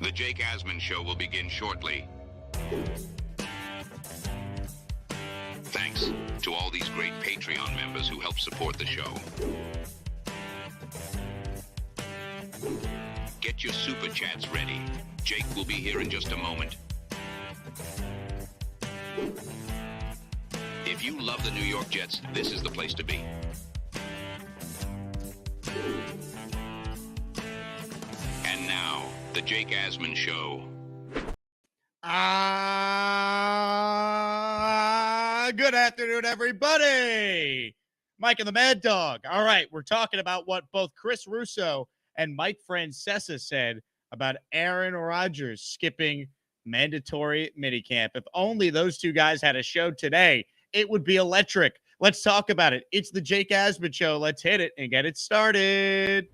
The Jake Asman Show will begin shortly. Thanks to all these great Patreon members who help support the show. Get your super chats ready. Jake will be here in just a moment. If you love the New York Jets, this is the place to be. And now, the Jake Asman Show. Good afternoon, everybody. Mike and the Mad Dog. All right, we're talking about what both Chris Russo and Mike Francesa said about Aaron Rodgers skipping mandatory minicamp. If only those two guys had a show today, it would be electric. Let's talk about it. It's the Jake Asman Show. Let's hit it and get it started.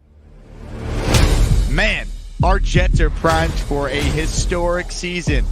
Man, our Jets are primed for a historic season.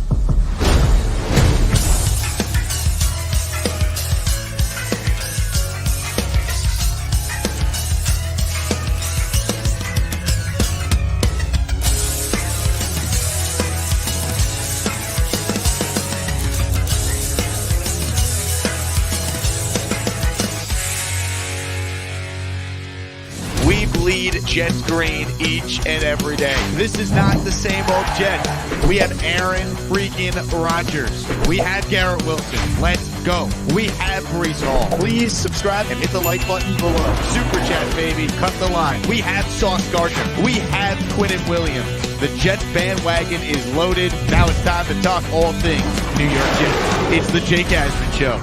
Bleed Jets green each and every day. This is not the same old Jets. We have Aaron freaking Rodgers. We have Garrett Wilson. Let's go. We have Breece Hall. Please subscribe and hit the like button below. Super chat, baby. Cut the line. We have Sauce Gardner. We have Quinnen Williams. The Jets bandwagon is loaded. Now it's time to talk all things New York Jets. It's the Jake Asman Show.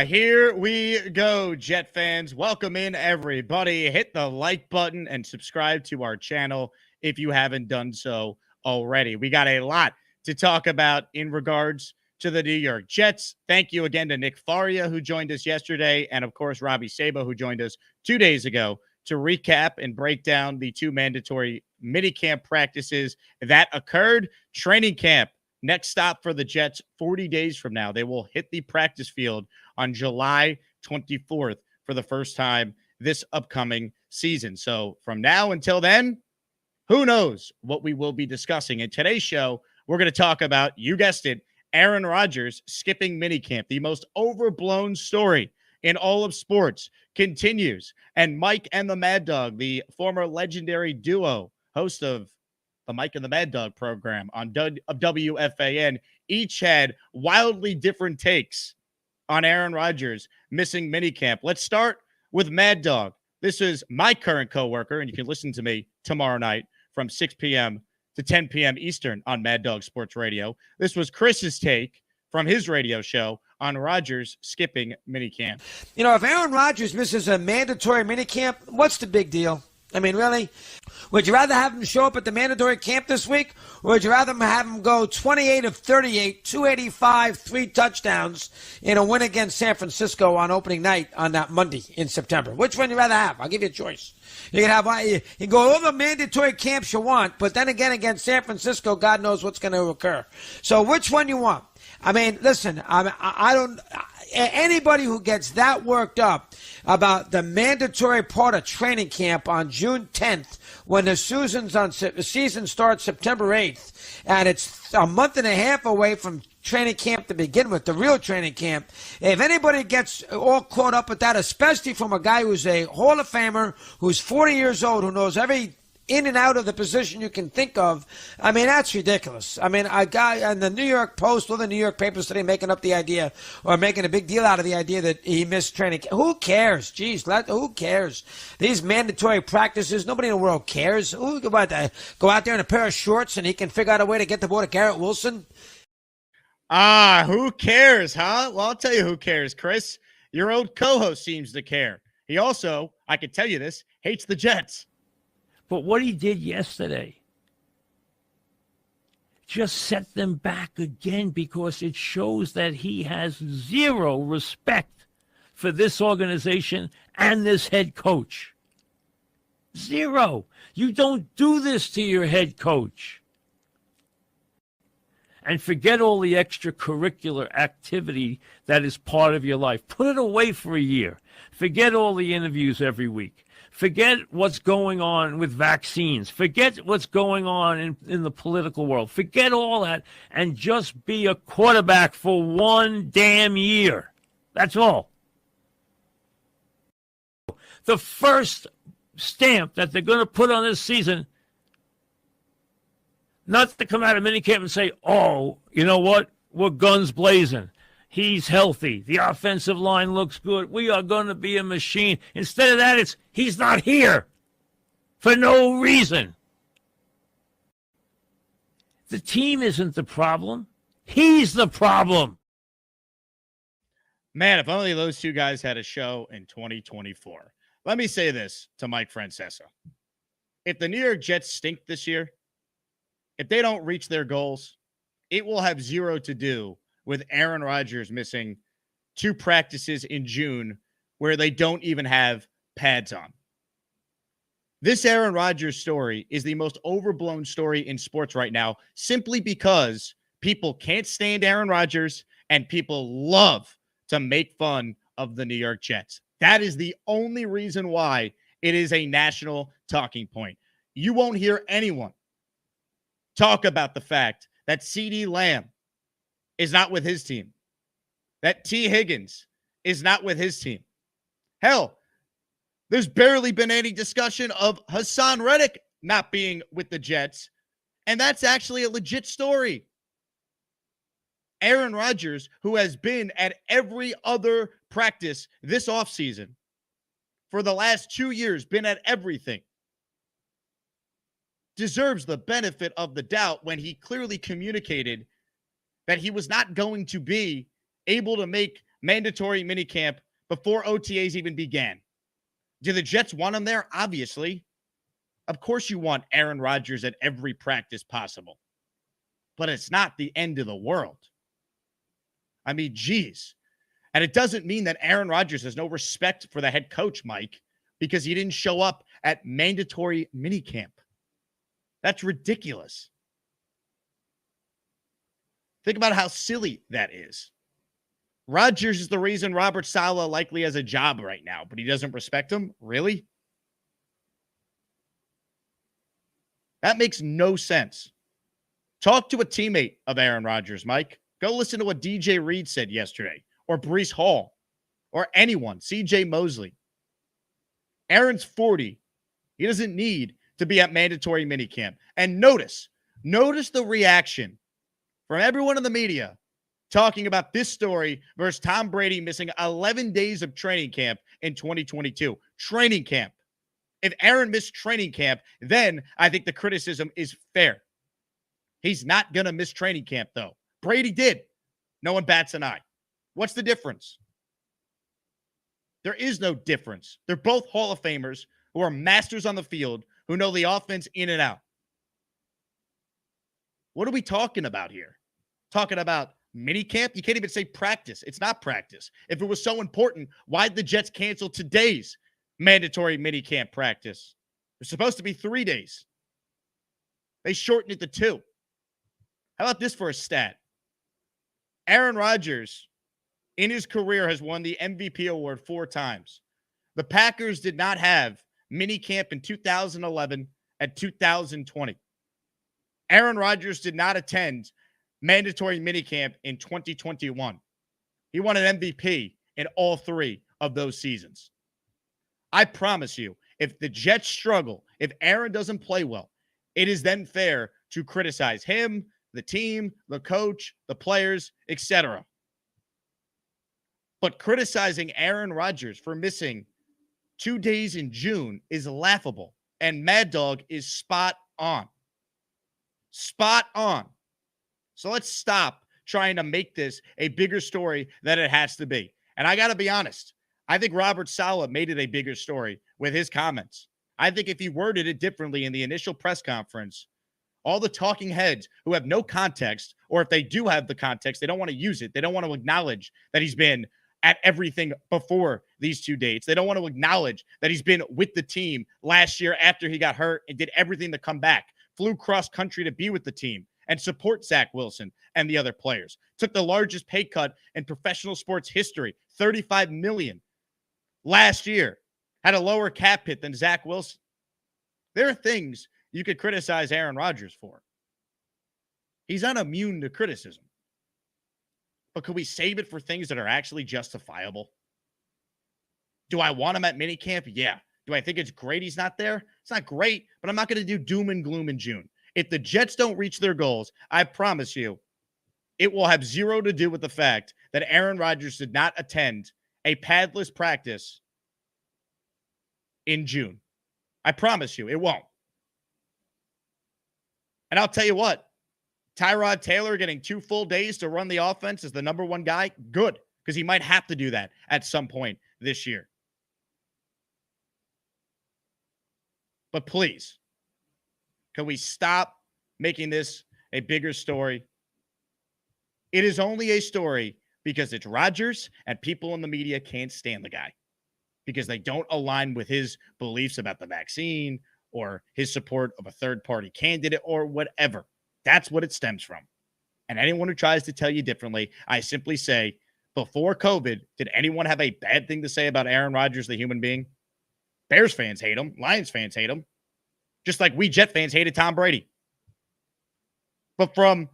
Here we go, Jet fans. Welcome in, everybody. Hit the like button and subscribe to our channel if you haven't done so already. We got a lot to talk about in regards to the New York Jets. Thank you again to Nick Faria, who joined us yesterday, and, of course, Robbie Sabo, who joined us 2 days ago to recap and break down the two mandatory minicamp practices that occurred. Training camp. Next stop for the Jets, 40 days from now. They will hit the practice field on July 24th for the first time this upcoming season. So from now until then, who knows what we will be discussing. In today's show, we're going to talk about, you guessed it, Aaron Rodgers skipping minicamp. The most overblown story in all of sports continues. And Mike and the Mad Dog, the former legendary duo, host of the Mike and the Mad Dog program on WFAN, each had wildly different takes on Aaron Rodgers missing minicamp. Let's start with Mad Dog. This is my current coworker, and you can listen to me tomorrow night from 6 p.m. to 10 p.m. Eastern on Mad Dog Sports Radio. This was Chris's take from his radio show on Rodgers skipping minicamp. You know, if Aaron Rodgers misses a mandatory minicamp, what's the big deal? I mean, really? Would you rather have him show up at the mandatory camp this week, or would you rather have him go 28 of 38, 285, 3 touchdowns in a win against San Francisco on opening night on that Monday in September? Which one would you rather have? I'll give you a choice. You can have you can go all the mandatory camps you want, but then again against San Francisco, God knows what's going to occur. So which one you want? I mean, listen, I don't. Anybody who gets that worked up about the mandatory part of training camp on June 10th, when the season starts September 8th, and it's a month and a half away from training camp to begin with, the real training camp. If anybody gets all caught up with that, especially from a guy who's a Hall of Famer, who's 40 years old, who knows every in and out of the position you can think of, I mean, that's ridiculous. I mean, a guy on the New York Post, all the New York papers today making up the idea, or making a big deal out of the idea that he missed training. Who cares? Jeez, who cares? These mandatory practices, nobody in the world cares. Who go out there in a pair of shorts and he can figure out a way to get the ball to Garrett Wilson? Who cares, huh? Well, I'll tell you who cares, Chris. Your old co-host seems to care. He also, I can tell you this, hates the Jets. But what he did yesterday just set them back again, because it shows that he has zero respect for this organization and this head coach. Zero. You don't do this to your head coach. And forget all the extracurricular activity that is part of your life. Put it away for a year. Forget all the interviews every week. Forget what's going on with vaccines. Forget what's going on in the political world. Forget all that and just be a quarterback for one damn year. That's all. The first stamp that they're going to put on this season, not to come out of minicamp and say, oh, you know what? We're guns blazing. He's healthy. The offensive line looks good. We are going to be a machine. Instead of that, it's he's not here for no reason. The team isn't the problem. He's the problem. Man, if only those two guys had a show in 2024. Let me say this to Mike Francesa. If the New York Jets stink this year, if they don't reach their goals, it will have zero to do with Aaron Rodgers missing 2 practices in June where they don't even have pads on. This Aaron Rodgers story is the most overblown story in sports right now, simply because people can't stand Aaron Rodgers and people love to make fun of the New York Jets. That is the only reason why it is a national talking point. You won't hear anyone talk about the fact that CeeDee Lamb is not with his team, that T. Higgins is not with his team. Hell, there's barely been any discussion of Hassan Reddick not being with the Jets, and that's actually a legit story. Aaron Rodgers, who has been at every other practice this offseason for the last 2 years, been at everything, deserves the benefit of the doubt when he clearly communicated that he was not going to be able to make mandatory minicamp before OTAs even began. Do the Jets want him there? Obviously. Of course you want Aaron Rodgers at every practice possible. But it's not the end of the world. I mean, geez. And it doesn't mean that Aaron Rodgers has no respect for the head coach, Mike, because he didn't show up at mandatory minicamp. That's ridiculous. Think about how silly that is. Rodgers is the reason Robert Salah likely has a job right now, but he doesn't respect him? Really? That makes no sense. Talk to a teammate of Aaron Rodgers, Mike. Go listen to what DJ Reed said yesterday, or Breece Hall, or anyone, CJ Mosley. Aaron's 40. He doesn't need to be at mandatory minicamp. And notice the reaction from everyone in the media talking about this story versus Tom Brady missing 11 days of training camp in 2022. Training camp. If Aaron missed training camp, then I think the criticism is fair. He's not going to miss training camp, though. Brady did. No one bats an eye. What's the difference? There is no difference. They're both Hall of Famers who are masters on the field, who know the offense in and out. What are we talking about here? Talking about minicamp? You can't even say practice. It's not practice. If it was so important, why'd the Jets cancel today's mandatory minicamp practice? It's supposed to be 3 days. They shortened it to 2. How about this for a stat? Aaron Rodgers, in his career, has won the MVP award 4 times. The Packers did not have minicamp in 2011 and 2020. Aaron Rodgers did not attend mandatory minicamp in 2021. He won an MVP in all 3 of those seasons. I promise you, if the Jets struggle, if Aaron doesn't play well, it is then fair to criticize him, the team, the coach, the players, etc. But criticizing Aaron Rodgers for missing 2 days in June is laughable. And Mad Dog is spot on. Spot on. So let's stop trying to make this a bigger story than it has to be. And I got to be honest, I think Robert Salah made it a bigger story with his comments. I think if he worded it differently in the initial press conference, all the talking heads who have no context, or if they do have the context, they don't want to use it. They don't want to acknowledge that he's been at everything before these 2 dates. They don't want to acknowledge that he's been with the team last year after he got hurt and did everything to come back. Flew cross country to be with the team and support Zach Wilson and the other players. Took the largest pay cut in professional sports history, $35 million last year. had a lower cap hit than Zach Wilson. There are things you could criticize Aaron Rodgers for. He's not immune to criticism. But could we save it for things that are actually justifiable? Do I want him at minicamp? Yeah. Do I think it's great he's not there? It's not great, but I'm not going to do doom and gloom in June. If the Jets don't reach their goals, I promise you, it will have zero to do with the fact that Aaron Rodgers did not attend a padless practice in June. I promise you, it won't. And I'll tell you what, Tyrod Taylor getting 2 full days to run the offense as the number one guy, good, because he might have to do that at some point this year. But please, can we stop making this a bigger story? It is only a story because it's Rodgers and people in the media can't stand the guy because they don't align with his beliefs about the vaccine or his support of a third-party candidate or whatever. That's what it stems from. And anyone who tries to tell you differently, I simply say, before COVID, did anyone have a bad thing to say about Aaron Rodgers, the human being? Bears fans hate him. Lions fans hate him. Just like we Jet fans hated Tom Brady. But from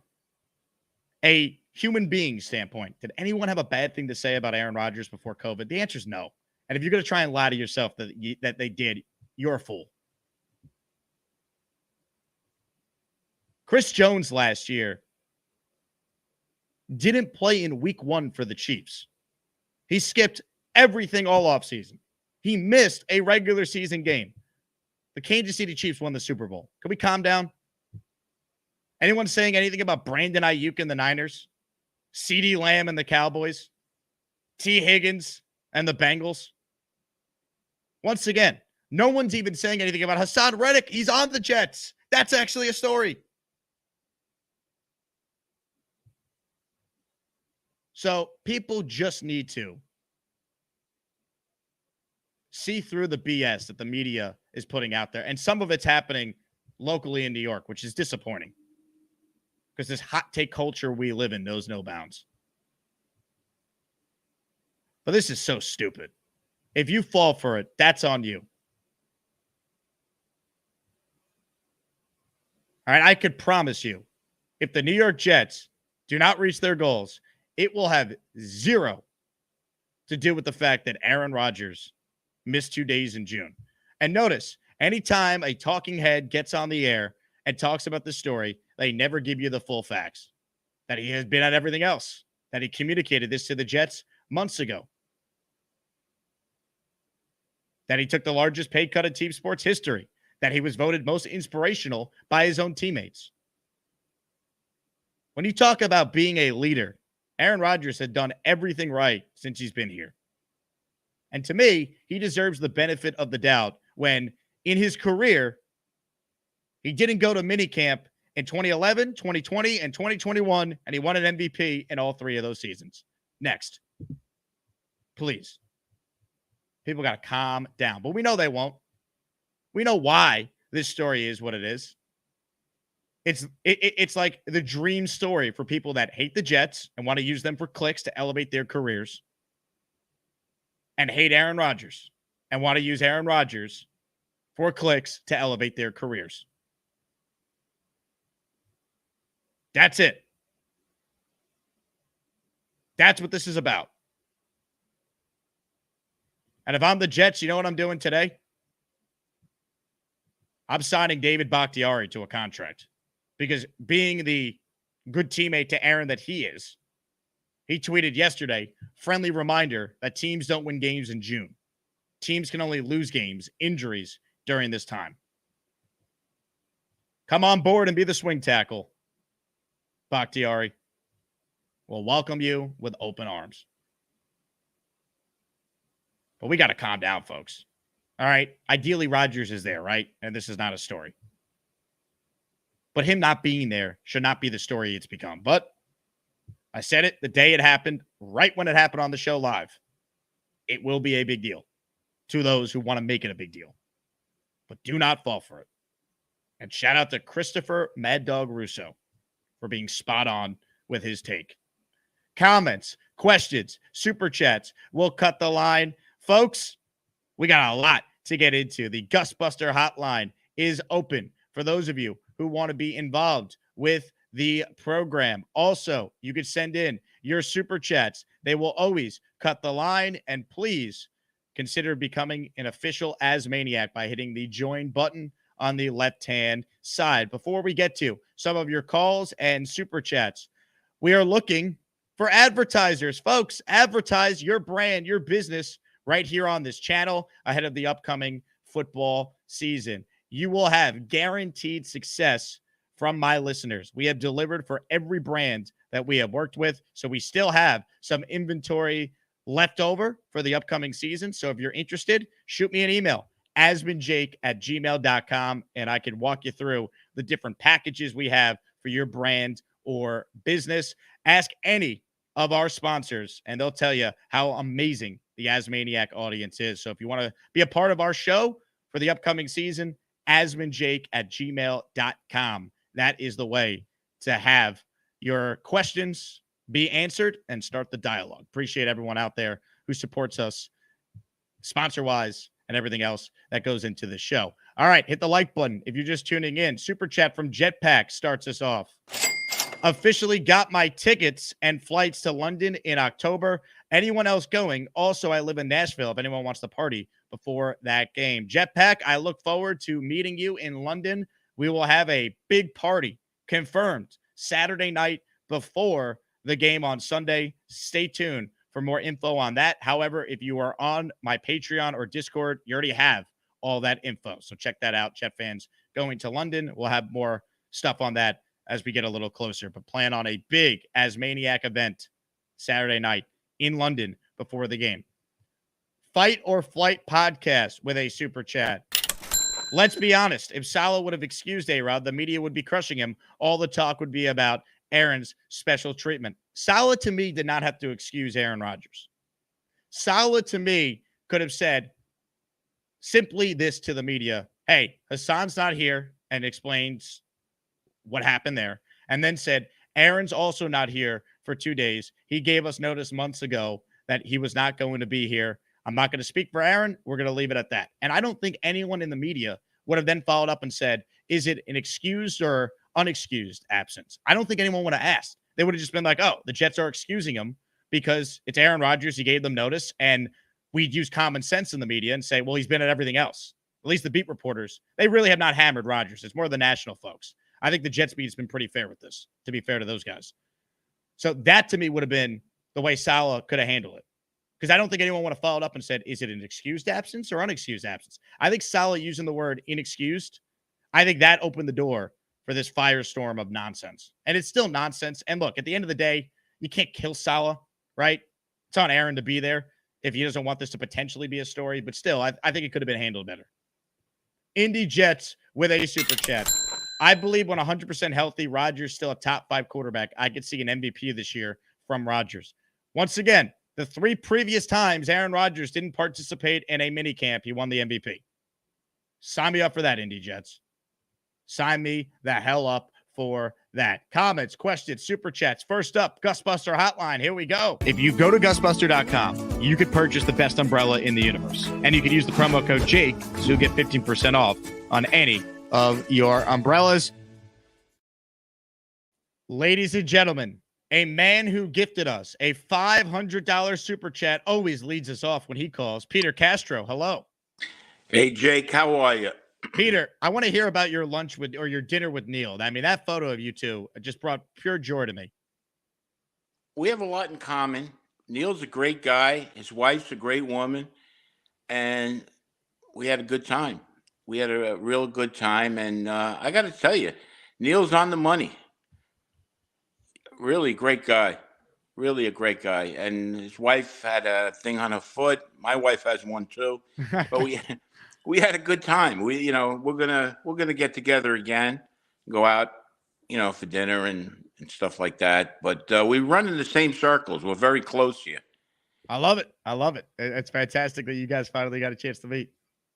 a human being standpoint, did anyone have a bad thing to say about Aaron Rodgers before COVID? The answer is no. And if you're going to try and lie to yourself that they did, you're a fool. Chris Jones last year didn't play in week 1 for the Chiefs. He skipped everything all offseason. He missed a regular season game. The Kansas City Chiefs won the Super Bowl. Can we calm down? Anyone saying anything about Brandon Ayuk and the Niners? CeeDee Lamb and the Cowboys? T. Higgins and the Bengals? Once again, no one's even saying anything about Hassan Reddick. He's on the Jets. That's actually a story. So people just need to see through the BS that the media is putting out there. And some of it's happening locally in New York, which is disappointing because this hot take culture we live in knows no bounds. But this is so stupid. If you fall for it, that's on you. All right, I could promise you, if the New York Jets do not reach their goals, it will have zero to do with the fact that Aaron Rodgers missed 2 days in June. And notice, anytime a talking head gets on the air and talks about the story, they never give you the full facts. That he has been at everything else. That he communicated this to the Jets months ago. That he took the largest pay cut in team sports history. That he was voted most inspirational by his own teammates. When you talk about being a leader, Aaron Rodgers had done everything right since he's been here. And to me, he deserves the benefit of the doubt when in his career, he didn't go to minicamp in 2011, 2020, and 2021, and he won an MVP in all 3 of those seasons. Next. Please. People got to calm down. But we know they won't. We know why this story is what it is. It's like the dream story for people that hate the Jets and want to use them for clicks to elevate their careers and hate Aaron Rodgers and want to use Aaron Rodgers for clicks to elevate their careers. That's it. That's what this is about. And if I'm the Jets, you know what I'm doing today? I'm signing David Bakhtiari to a contract. Because being the good teammate to Aaron that he is, he tweeted yesterday, friendly reminder that teams don't win games in June. Teams can only lose games, injuries during this time. Come on board and be the swing tackle, Bakhtiari. We'll welcome you with open arms. But we got to calm down, folks. All right? Ideally, Rodgers is there, right? And this is not a story. But him not being there should not be the story it's become. But I said it the day it happened, right when it happened on the show live. It will be a big deal to those who want to make it a big deal. But do not fall for it. And shout out to Christopher Mad Dog Russo for being spot on with his take. Comments, questions, super chats. We'll cut the line. Folks, we got a lot to get into. The Gusbuster hotline is open for those of you who want to be involved with the program. Also, you could send in your super chats. They will always cut the line. And please consider becoming an official Asmaniac by hitting the join button on the left-hand side. Before we get to some of your calls and super chats, we are looking for advertisers. Folks, advertise your brand, your business right here on this channel ahead of the upcoming football season. You will have guaranteed success from my listeners. We have delivered for every brand that we have worked with, so we still have some inventory left over for the upcoming season. So if you're interested, shoot me an email, asmanjake@gmail.com, and I can walk you through the different packages we have for your brand or business. Ask any of our sponsors, and they'll tell you how amazing the Asmaniac audience is. So if you want to be a part of our show for the upcoming season, asmanjake@gmail.com. That is the way to have your questions be answered and start the dialogue. Appreciate everyone out there who supports us sponsor-wise and everything else that goes into the show. All right, hit the like button if you're just tuning in. Super chat from Jetpack starts us off. Officially got my tickets and flights to London in October. Anyone else going? Also, I live in Nashville if anyone wants to party before that game. Jetpack, I look forward to meeting you in London. We will have a big party confirmed Saturday night before the game on Sunday. Stay tuned for more info on that. However, if you are on my Patreon or Discord, you already have all that info. So check that out. Jet fans going to London. We'll have more stuff on that as we get a little closer, but plan on a big Asmaniac event Saturday night in London before the game. Fight or Flight podcast with a super chat. Let's be honest. If Salah would have excused A-Rod, the media would be crushing him. All the talk would be about Aaron's special treatment. Salah, to me, did not have to excuse Aaron Rodgers. Salah, to me, could have said simply this to the media. Hey, Hassan's not here, and explains what happened there. And then said, Aaron's also not here for 2 days. He gave us notice months ago that he was not going to be here. I'm not going to speak for Aaron. We're going to leave it at that. And I don't think anyone in the media would have then followed up and said, is it an excused or unexcused absence? I don't think anyone would have asked. They would have just been like, oh, the Jets are excusing him because it's Aaron Rodgers. He gave them notice. And we'd use common sense in the media and say, well, he's been at everything else. At least the beat reporters, they really have not hammered Rodgers. It's more the national folks. I think the Jets beat has been pretty fair with this, to be fair to those guys. So that to me would have been the way Salah could have handled it. Because I don't think anyone would have followed up and said, is it an excused absence or unexcused absence? I think Salah using the word inexcused, I think that opened the door for this firestorm of nonsense. And it's still nonsense. And look, at the end of the day, you can't kill Salah, right? It's on Aaron to be there if he doesn't want this to potentially be a story. But still, I think it could have been handled better. Indy Jets with a super chat. I believe when 100% healthy, Rodgers still a top 5 quarterback. I could see an MVP this year from Rodgers. Once again, the 3 previous times Aaron Rodgers didn't participate in a minicamp, he won the MVP. Sign me up for that, Indy Jets. Sign me the hell up for that. Comments, questions, super chats. First up, Gusbuster Hotline. Here we go. If you go to gusbuster.com, you could purchase the best umbrella in the universe. And you can use the promo code Jake, so you'll get 15% off on any of your umbrellas. Ladies and gentlemen, a man who gifted us a $500 super chat always leads us off when he calls. Peter Castro, hello. Hey, Jake, how are you? Peter, I want to hear about your lunch with or your dinner with Neil. I mean, that photo of you two just brought pure joy to me. We have a lot in common. Neil's a great guy. His wife's a great woman. And we had a good time. We had a real good time. And I got to tell you, Neil's on the money. Really great guy. Really a great guy. And his wife had a thing on her foot. My wife has one too. But we had a good time. We're gonna get together again, go out, for dinner and stuff like that. But we run in the same circles. We're very close here. I love it. It's fantastic that you guys finally got a chance to meet.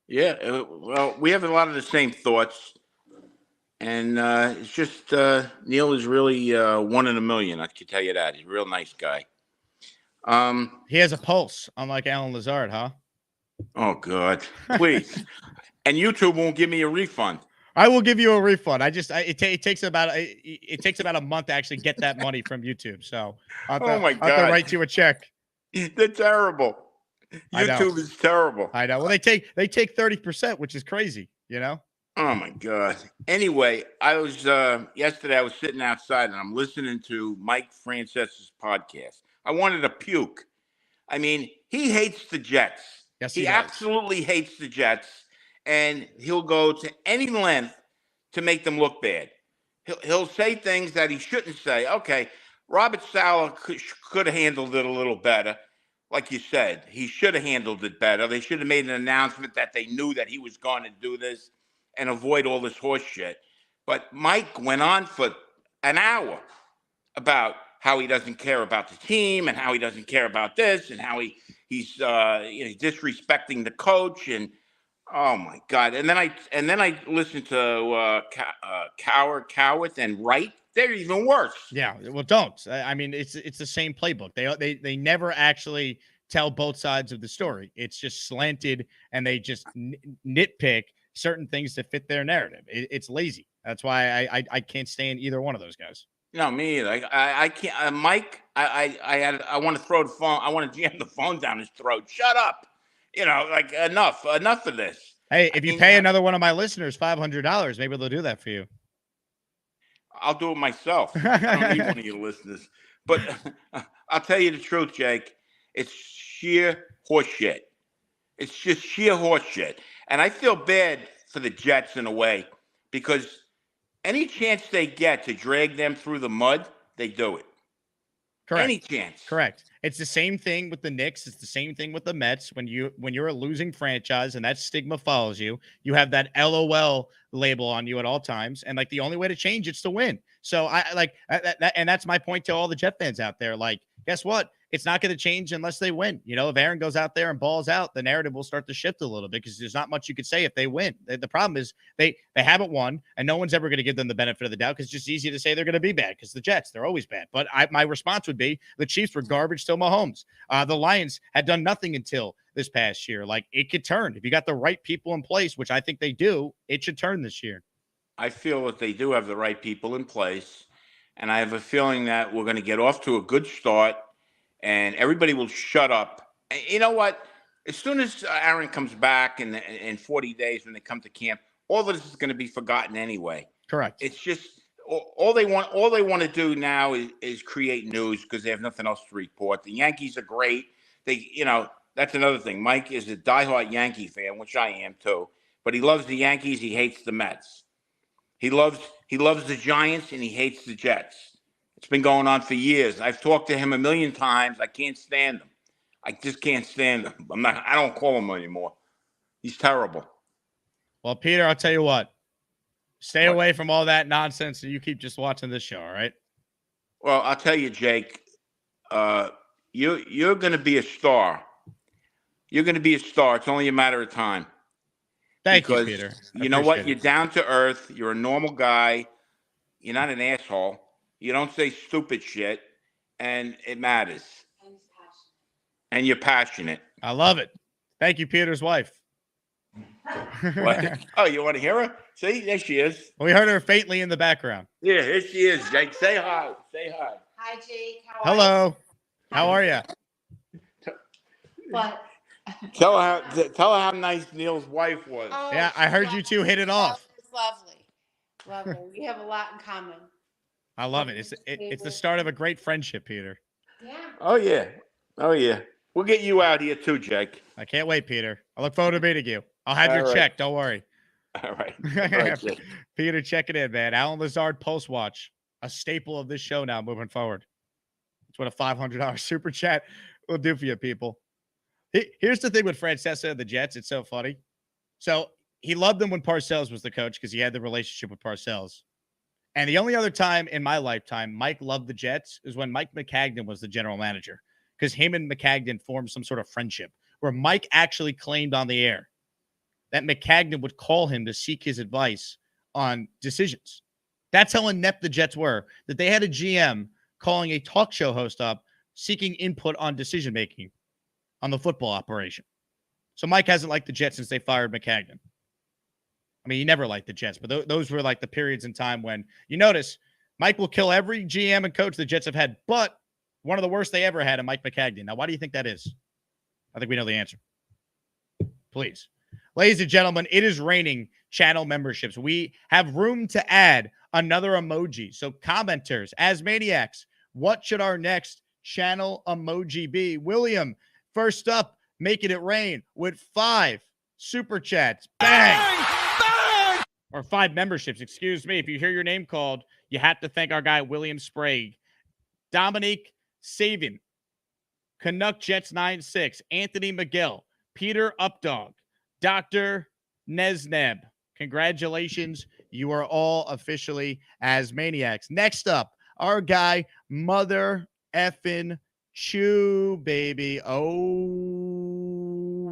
Yeah. Well, we have a lot of the same thoughts. And it's just Neil is really one in a million. I can tell you that. He's a real nice guy. He has a pulse, unlike Alan Lazard, huh? Oh, God. Please. And YouTube won't give me a refund. I will give you a refund. It takes about a month to actually get that money from YouTube. So Oh, my I'll have to God. write you a check. They're terrible. I know. YouTube is terrible. I know. Well, they take 30%, which is crazy, you know? Oh, my God. Anyway, I was yesterday I was sitting outside and I'm listening to Mike Francesa's podcast. I wanted to puke. I mean, he hates the Jets. Yes, he does. absolutely hates the Jets, and he'll go to any length to make them look bad. He'll say things that he shouldn't say. Okay, Robert Salah could have handled it a little better. Like you said, he should have handled it better. They should have made an announcement that they knew that he was going to do this and avoid all this horse shit. But Mike went on for an hour about how he doesn't care about the team and how he doesn't care about this and how he's disrespecting the coach, and oh my God. And then I listened to Coward and Wright. They're even worse. Yeah, well, don't. I mean, it's the same playbook. They never actually tell both sides of the story. It's just slanted, and they just nitpick certain things to fit their narrative. It's lazy. That's why I can't stand either one of those guys. No, me either. I can't. Mike, I want to throw the phone. I want to jam the phone down his throat. Shut up. Like enough of this. Hey, if you pay another one of my listeners $500, maybe they'll do that for you. I'll do it myself. I don't need one of your listeners. But I'll tell you the truth, Jake. It's sheer horseshit. It's just sheer horseshit. And I feel bad for the Jets in a way, because any chance they get to drag them through the mud, they do it. Correct. Any chance. Correct. It's the same thing with the Knicks. It's the same thing with the Mets. When you're a losing franchise and that stigma follows you, you have that LOL label on you at all times. And like the only way to change it's to win. So I like that, and that's my point to all the Jet fans out there. Like, guess what? It's not going to change unless they win. If Aaron goes out there and balls out, the narrative will start to shift a little bit, because there's not much you could say if they win. The problem is they haven't won, and no one's ever going to give them the benefit of the doubt, because it's just easy to say they're going to be bad, because the Jets, they're always bad. But my response would be the Chiefs were garbage till Mahomes. The Lions had done nothing until this past year. Like, it could turn. If you got the right people in place, which I think they do, it should turn this year. I feel that they do have the right people in place, and I have a feeling that we're going to get off to a good start, and everybody will shut up. And you know what? As soon as Aaron comes back in 40 days when they come to camp, all of this is going to be forgotten anyway. Correct. It's just all they want to do now is create news, because they have nothing else to report. The Yankees are great. That's another thing. Mike is a diehard Yankee fan, which I am too. But he loves the Yankees. He hates the Mets. He loves the Giants, and he hates the Jets. It's been going on for years. I've talked to him a million times. I can't stand him. I just can't stand him. I don't call him anymore. He's terrible. Well, Peter, I'll tell you what. Stay away from all that nonsense, and you keep just watching this show, all right? Well, I'll tell you, Jake. You're going to be a star. You're going to be a star. It's only a matter of time. Thank you, Peter. You know what? You're down to earth. You're a normal guy. You're not an asshole. You don't say stupid shit, and it matters. And you're passionate. I love it. Thank you, Peter's wife. What? Oh, you want to hear her? See, there she is. We heard her faintly in the background. Yeah, here she is, Jake. Say hi. Say hi. Hi, Jake. Hello. How are you? What? Tell her how nice Neil's wife was. Oh, Yeah, I heard you two hit it off. It's lovely. Lovely. We have a lot in common. I love it. It's the start of a great friendship, Peter. Yeah. Oh, yeah. Oh, yeah. We'll get you out here too, Jake. I can't wait, Peter. I look forward to meeting you. I'll have All your right. check. Don't worry. All right. All right, Jake. Peter, check it in, man. Alan Lazard Post Watch, a staple of this show now moving forward. That's what a $500 super chat will do for you, people. Here's the thing with Francesa and the Jets. It's so funny. So he loved them when Parcells was the coach, because he had the relationship with Parcells. And the only other time in my lifetime Mike loved the Jets is when Mike McCagnon was the general manager, because him and McCagnon formed some sort of friendship where Mike actually claimed on the air that McCagnon would call him to seek his advice on decisions. That's how inept the Jets were, that they had a GM calling a talk show host up seeking input on decision-making on the football operation. So Mike hasn't liked the Jets since they fired McCagnon. I mean, he never liked the Jets, but those were like the periods in time when you notice Mike will kill every GM and coach the Jets have had, but one of the worst they ever had in Mike McCagnon. Now, why do you think that is? I think we know the answer. Please. Ladies and gentlemen, it is raining channel memberships. We have room to add another emoji. So commenters, as maniacs, what should our next channel emoji be? William, first up, making it rain with 5 super chats. Bang! Or 5 memberships, excuse me. If you hear your name called, you have to thank our guy, William Sprague. Dominique Savin, Canuck Jets 9-6, Anthony Miguel, Peter Updog, Dr. Nesneb. Congratulations. You are all officially as maniacs. Next up, our guy, Mother Effin Chew, baby. Oh,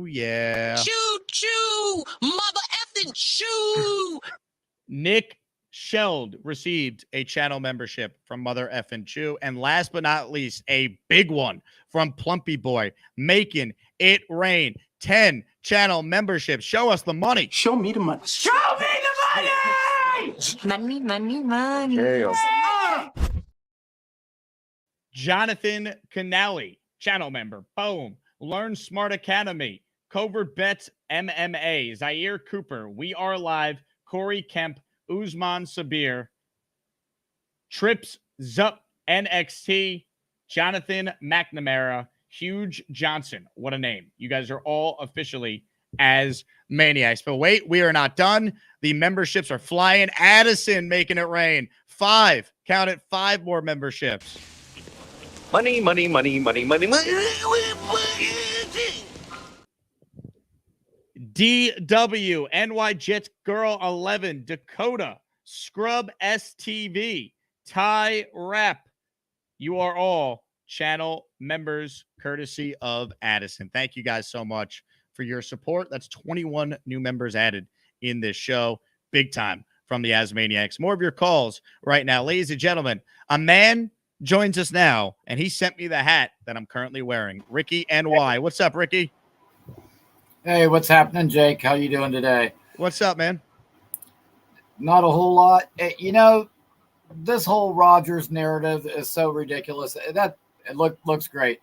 yeah. Choo, mother effing choo. Nick Sheld received a channel membership from Mother Effin Chew. And last but not least, a big one from Plumpy Boy, making it rain. 10 channel memberships. Show us the money. Show me the money. Show me the money. Money. Jonathan Canali, channel member. Boom. Learn Smart Academy. Covert Bets MMA. Zaire Cooper. We Are Live. Corey Kemp. Usman Sabir. Trips Zup NXT. Jonathan McNamara. Huge Johnson. What a name. You guys are all officially as maniacs. But wait, we are not done. The memberships are flying. Addison making it rain. 5. Count it. 5 more memberships. Money. DW, NY Jets Girl 11, Dakota, Scrub STV, Ty Rap. You are all channel members courtesy of Addison. Thank you guys so much for your support. That's 21 new members added in this show. Big time from the Asmaniacs. More of your calls right now. Ladies and gentlemen, a man joins us now, and he sent me the hat that I'm currently wearing. Ricky NY. What's up, Ricky? Hey, what's happening, Jake? How you doing today? What's up, man? Not a whole lot. This whole Rodgers narrative is so ridiculous. That it looks great.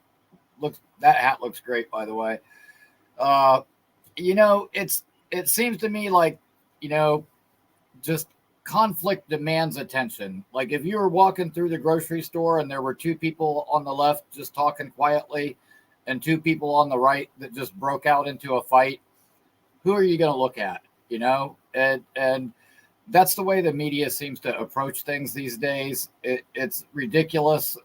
That hat looks great, by the way. It seems to me like, just conflict demands attention. Like if you were walking through the grocery store and there were 2 people on the left just talking quietly and 2 people on the right that just broke out into a fight, who are you going to look at? And that's the way the media seems to approach things these days. It's ridiculous.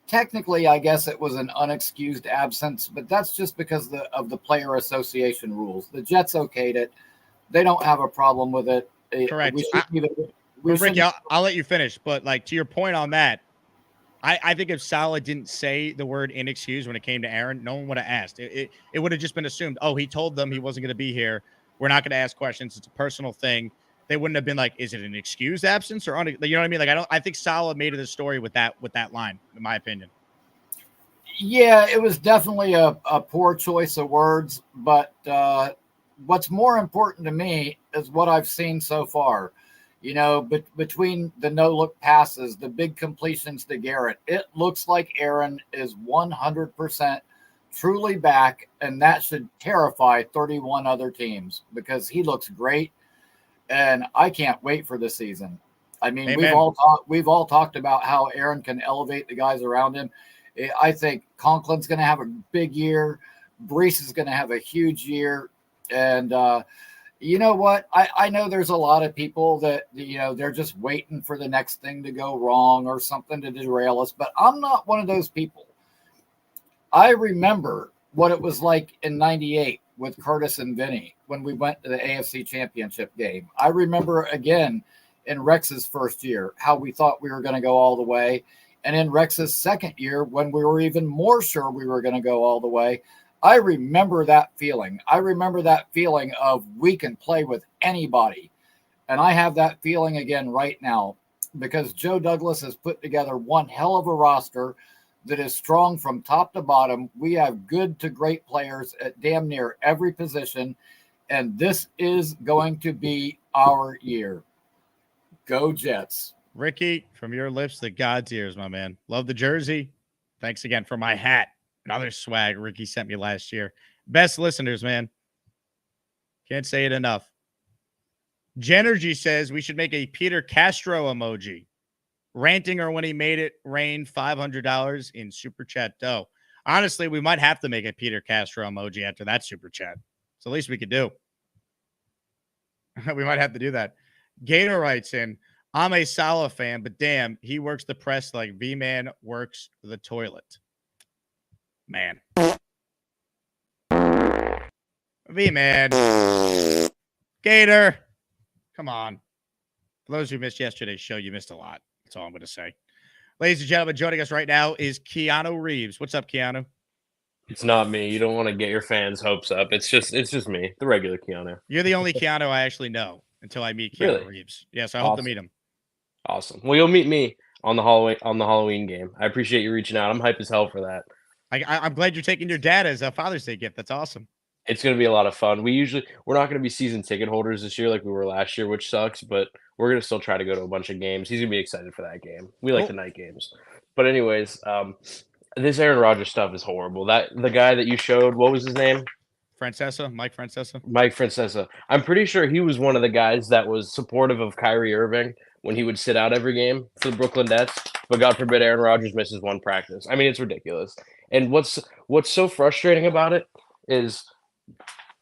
Technically, I guess it was an unexcused absence, but that's just because of the player association rules. The Jets okayed it. They don't have a problem with it. Correct. Ricky, I'll let you finish, but like to your point on that, I think if Salah didn't say the word inexcused when it came to Aaron, no one would have asked. It would have just been assumed, oh, he told them he wasn't going to be here. We're not going to ask questions. It's a personal thing. They wouldn't have been like, is it an excused absence or you know what I mean? Like I think Salah made it a story with that line, in my opinion. Yeah, it was definitely a poor choice of words, but what's more important to me is what I've seen so far. Between the no-look passes, the big completions to Garrett, it looks like Aaron is 100% truly back, and that should terrify 31 other teams because he looks great, and I can't wait for the season. I mean, Amen. we've all talked about how Aaron can elevate the guys around him. I think Conklin's going to have a big year. Brees is going to have a huge year, and you know what? I know there's a lot of people that, they're just waiting for the next thing to go wrong or something to derail us, but I'm not one of those people. I remember what it was like in 98 with Curtis and Vinny when we went to the AFC Championship game. I remember, again, in Rex's first year, how we thought we were going to go all the way, and in Rex's second year when we were even more sure we were going to go all the way. I remember that feeling. I remember that feeling of we can play with anybody. And I have that feeling again right now because Joe Douglas has put together one hell of a roster. that is strong from top to bottom. We have good to great players at damn near every position, and this is going to be our year. Go Jets. Ricky, from your lips to God's ears, my man. Love the jersey. Thanks again for my hat. Another swag Ricky sent me last year. Best listeners, man. Can't say it enough. Genergy says we should make a Peter Castro emoji. Ranting or when he made it rain $500 in Super Chat dough. Honestly, we might have to make a Peter Castro emoji after that Super Chat. It's the least we could do. We might have to do that. Gator writes in, I'm a Salah fan, but damn, he works the press like V-Man works the toilet. Man. V-Man. Gator. Come on. For those who missed yesterday's show, you missed a lot. That's all I'm going to say. Ladies and gentlemen, joining us right now is Keanu Reeves. What's up, Keanu? It's not me. You don't want to get your fans' hopes up. It's just me, the regular Keanu. You're the only Keanu I actually know until I meet Keanu Reeves. Yes, I hope to meet him. Awesome. Well, you'll meet me on the Halloween game. I appreciate you reaching out. I'm hype as hell for that. I'm glad you're taking your dad as a Father's Day gift. That's awesome. It's going to be a lot of fun. We're not going to be season ticket holders this year like we were last year, which sucks, but we're going to still try to go to a bunch of games. He's going to be excited for that game. We like the night games. But anyways, this Aaron Rodgers stuff is horrible. The guy that you showed, what was his name? Francesa, Mike Francesa. Mike Francesa. I'm pretty sure he was one of the guys that was supportive of Kyrie Irving when he would sit out every game for the Brooklyn Nets. But God forbid Aaron Rodgers misses one practice. I mean, it's ridiculous. And what's so frustrating about it is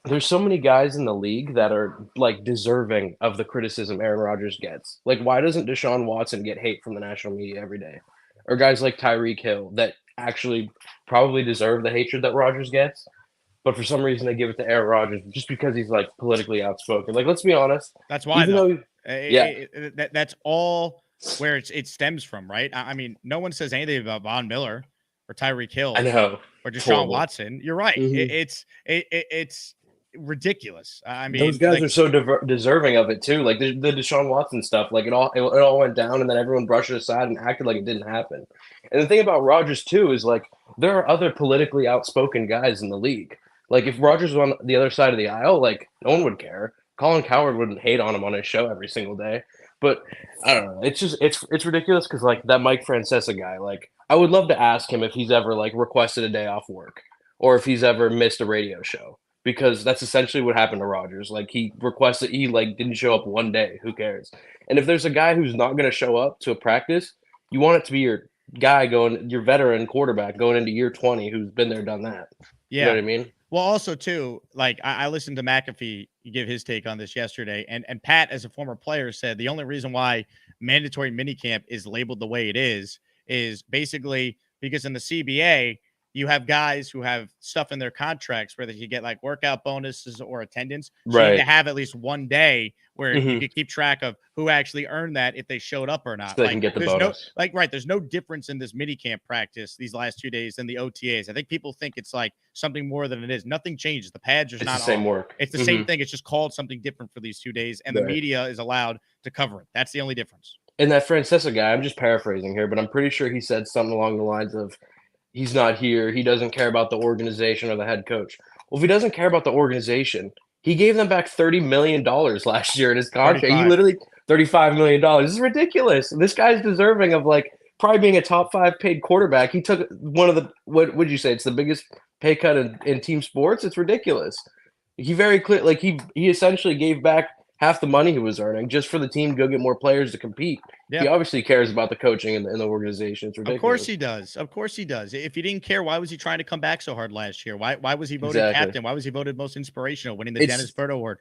there's so many guys in the league that are like deserving of the criticism Aaron Rodgers gets. Like, why doesn't Deshaun Watson get hate from the national media every day? Or guys like Tyreek Hill that actually probably deserve the hatred that Rodgers gets. But for some reason, they give it to Aaron Rodgers just because he's like politically outspoken. Like, let's be honest. That's why, that's all where it stems from, right? I mean, no one says anything about Von Miller or Tyreek Hill. I know. Or Deshaun Watson. You're right. Mm-hmm. It's ridiculous. I mean, those guys are so deserving of it too. Like the Deshaun Watson stuff, like it all went down, and then everyone brushed it aside and acted like it didn't happen. And the thing about Rodgers too is like there are other politically outspoken guys in the league. Like if Rodgers was on the other side of the aisle, like no one would care. Colin Cowherd wouldn't hate on him on his show every single day. But I don't know. It's just it's ridiculous because like that Mike Francesa guy, like I would love to ask him if he's ever like requested a day off work or if he's ever missed a radio show. Because that's essentially what happened to Rodgers. Like he like didn't show up one day. Who cares? And if there's a guy who's not going to show up to a practice, you want it to be your guy your veteran quarterback going into year 20 who's been there, done that. Yeah. You know what I mean? Well, also too, like I listened to McAfee give his take on this yesterday, and Pat, as a former player, said the only reason why mandatory minicamp is labeled the way it is basically because in the CBA, you have guys who have stuff in their contracts where they can get like workout bonuses or attendance. So you need to have at least one day where you can keep track of who actually earned that if they showed up or not. So they can get the bonus. There's no difference in this mini camp practice these last 2 days than the OTAs. I think people think it's like something more than it is. Nothing changes. The pads are not the same work. It's the same thing. It's just called something different for these 2 days, and the media is allowed to cover it. That's the only difference. And that Francesa guy, I'm just paraphrasing here, but I'm pretty sure he said something along the lines of, he's not here. He doesn't care about the organization or the head coach. Well, if he doesn't care about the organization, he gave them back $30 million last year in his contract. 35. He literally $35 million. This is ridiculous. This guy's deserving of like probably being a top 5 paid quarterback. He took one of the, what would you say? It's the biggest pay cut in team sports. It's ridiculous. He very clear, like he essentially gave back half the money he was earning just for the team to go get more players to compete. Yeah. He obviously cares about the coaching and the organization. It's ridiculous. Of course he does. Of course he does. If he didn't care, why was he trying to come back so hard last year? Why was he voted captain? Why was he voted most inspirational, winning the Dennis Furter Award?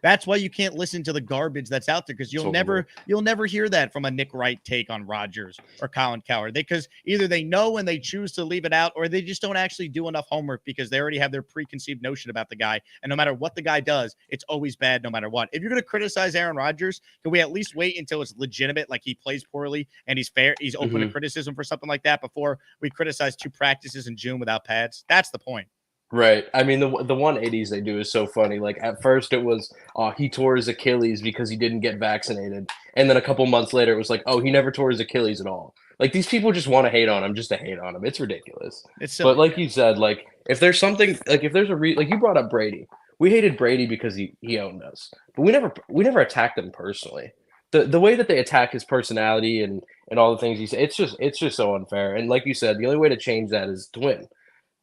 That's why you can't listen to the garbage that's out there, because you'll never hear that from a Nick Wright take on Rodgers or Colin Cowherd. Because either they know and they choose to leave it out, or they just don't actually do enough homework because they already have their preconceived notion about the guy. And no matter what the guy does, it's always bad no matter what. If you're going to criticize Aaron Rodgers, can we at least wait until it's legitimate, like he plays poorly and he's fair, he's open to criticism for something like that, before we criticize 2 practices in June without pads? That's the point. Right. I mean, the 180s they do is so funny. Like at first it was, he tore his Achilles because he didn't get vaccinated. And then a couple months later it was like, he never tore his Achilles at all. Like these people just want to hate on him just to hate on him. It's ridiculous. It's silly. But like you said, like if there's something, like if there's a like you brought up Brady, we hated Brady because he owned us, but we never attacked him personally. The way that they attack his personality and all the things he said, it's just so unfair. And like you said, the only way to change that is to win.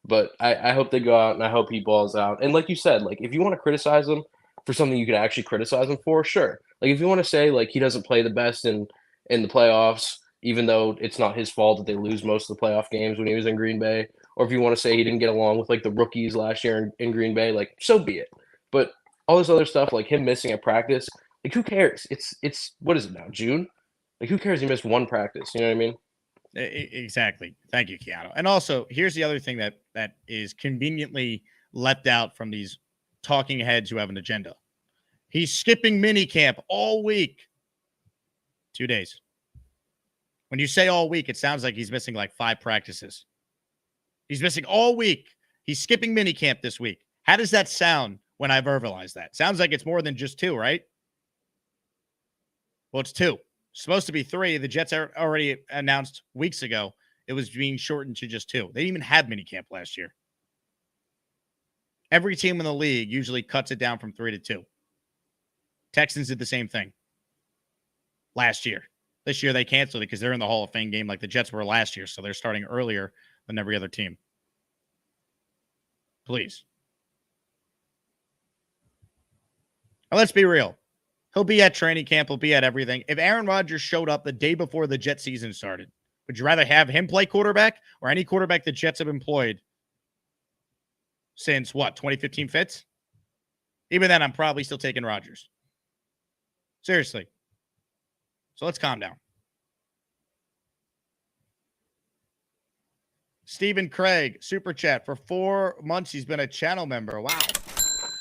But I hope they go out and I hope he balls out. And like you said, like if you want to criticize him for something you could actually criticize him for, sure. Like if you want to say like he doesn't play the best in the playoffs, even though it's not his fault that they lose most of the playoff games when he was in Green Bay, or if you want to say he didn't get along with like the rookies last year in Green Bay, like so be it. But all this other stuff, like him missing a practice, like who cares? It's what is it now? June? Like who cares? He missed one practice. You know what I mean? Exactly. Thank you, Keanu. And also, here's the other thing that is conveniently left out from these talking heads who have an agenda. He's skipping minicamp all week. 2 days. When you say all week, it sounds like he's missing like 5 practices. He's missing all week. He's skipping minicamp this week. How does that sound when I verbalize that? Sounds like it's more than just 2, right? Well, it's 2. Supposed to be 3. The Jets are already announced weeks ago it was being shortened to just 2. They didn't even have minicamp last year. Every team in the league usually cuts it down from 3 to 2. Texans did the same thing last year. This year they canceled it because they're in the Hall of Fame game like the Jets were last year, so they're starting earlier than every other team. Please. Now, let's be real. He'll be at training camp. He'll be at everything. If Aaron Rodgers showed up the day before the Jet season started, would you rather have him play quarterback or any quarterback the Jets have employed since, 2015 Fitz? Even then, I'm probably still taking Rodgers. Seriously. So let's calm down. Stephen Craig, Super Chat. For 4 months, he's been a channel member. Wow.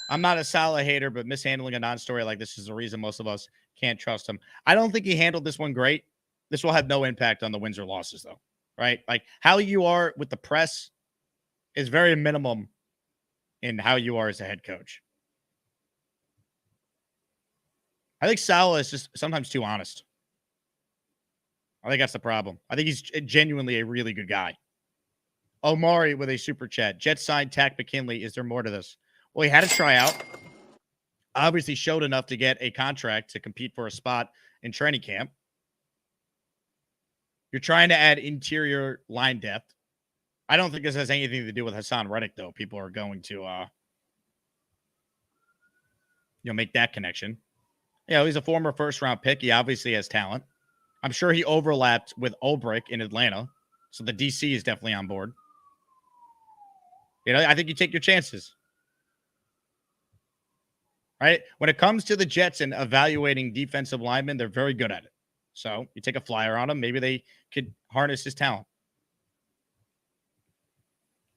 I'm not a Salah hater, but mishandling a non-story like this is the reason most of us can't trust him. I don't think he handled this one great. This will have no impact on the wins or losses, though, right? Like, how you are with the press is very minimum in how you are as a head coach. I think Salah is just sometimes too honest. I think that's the problem. I think he's genuinely a really good guy. Omari with a Super Chat. Jets signed Tack McKinley. Is there more to this? Well, he had a tryout. Obviously showed enough to get a contract to compete for a spot in training camp. You're trying to add interior line depth. I don't think this has anything to do with Hassan Reddick, though. People are going to make that connection. He's a former first-round pick. He obviously has talent. I'm sure he overlapped with Ulbrich in Atlanta, so the DC is definitely on board. I think you take your chances. Right? When it comes to the Jets and evaluating defensive linemen, they're very good at it. So you take a flyer on them. Maybe they could harness his talent.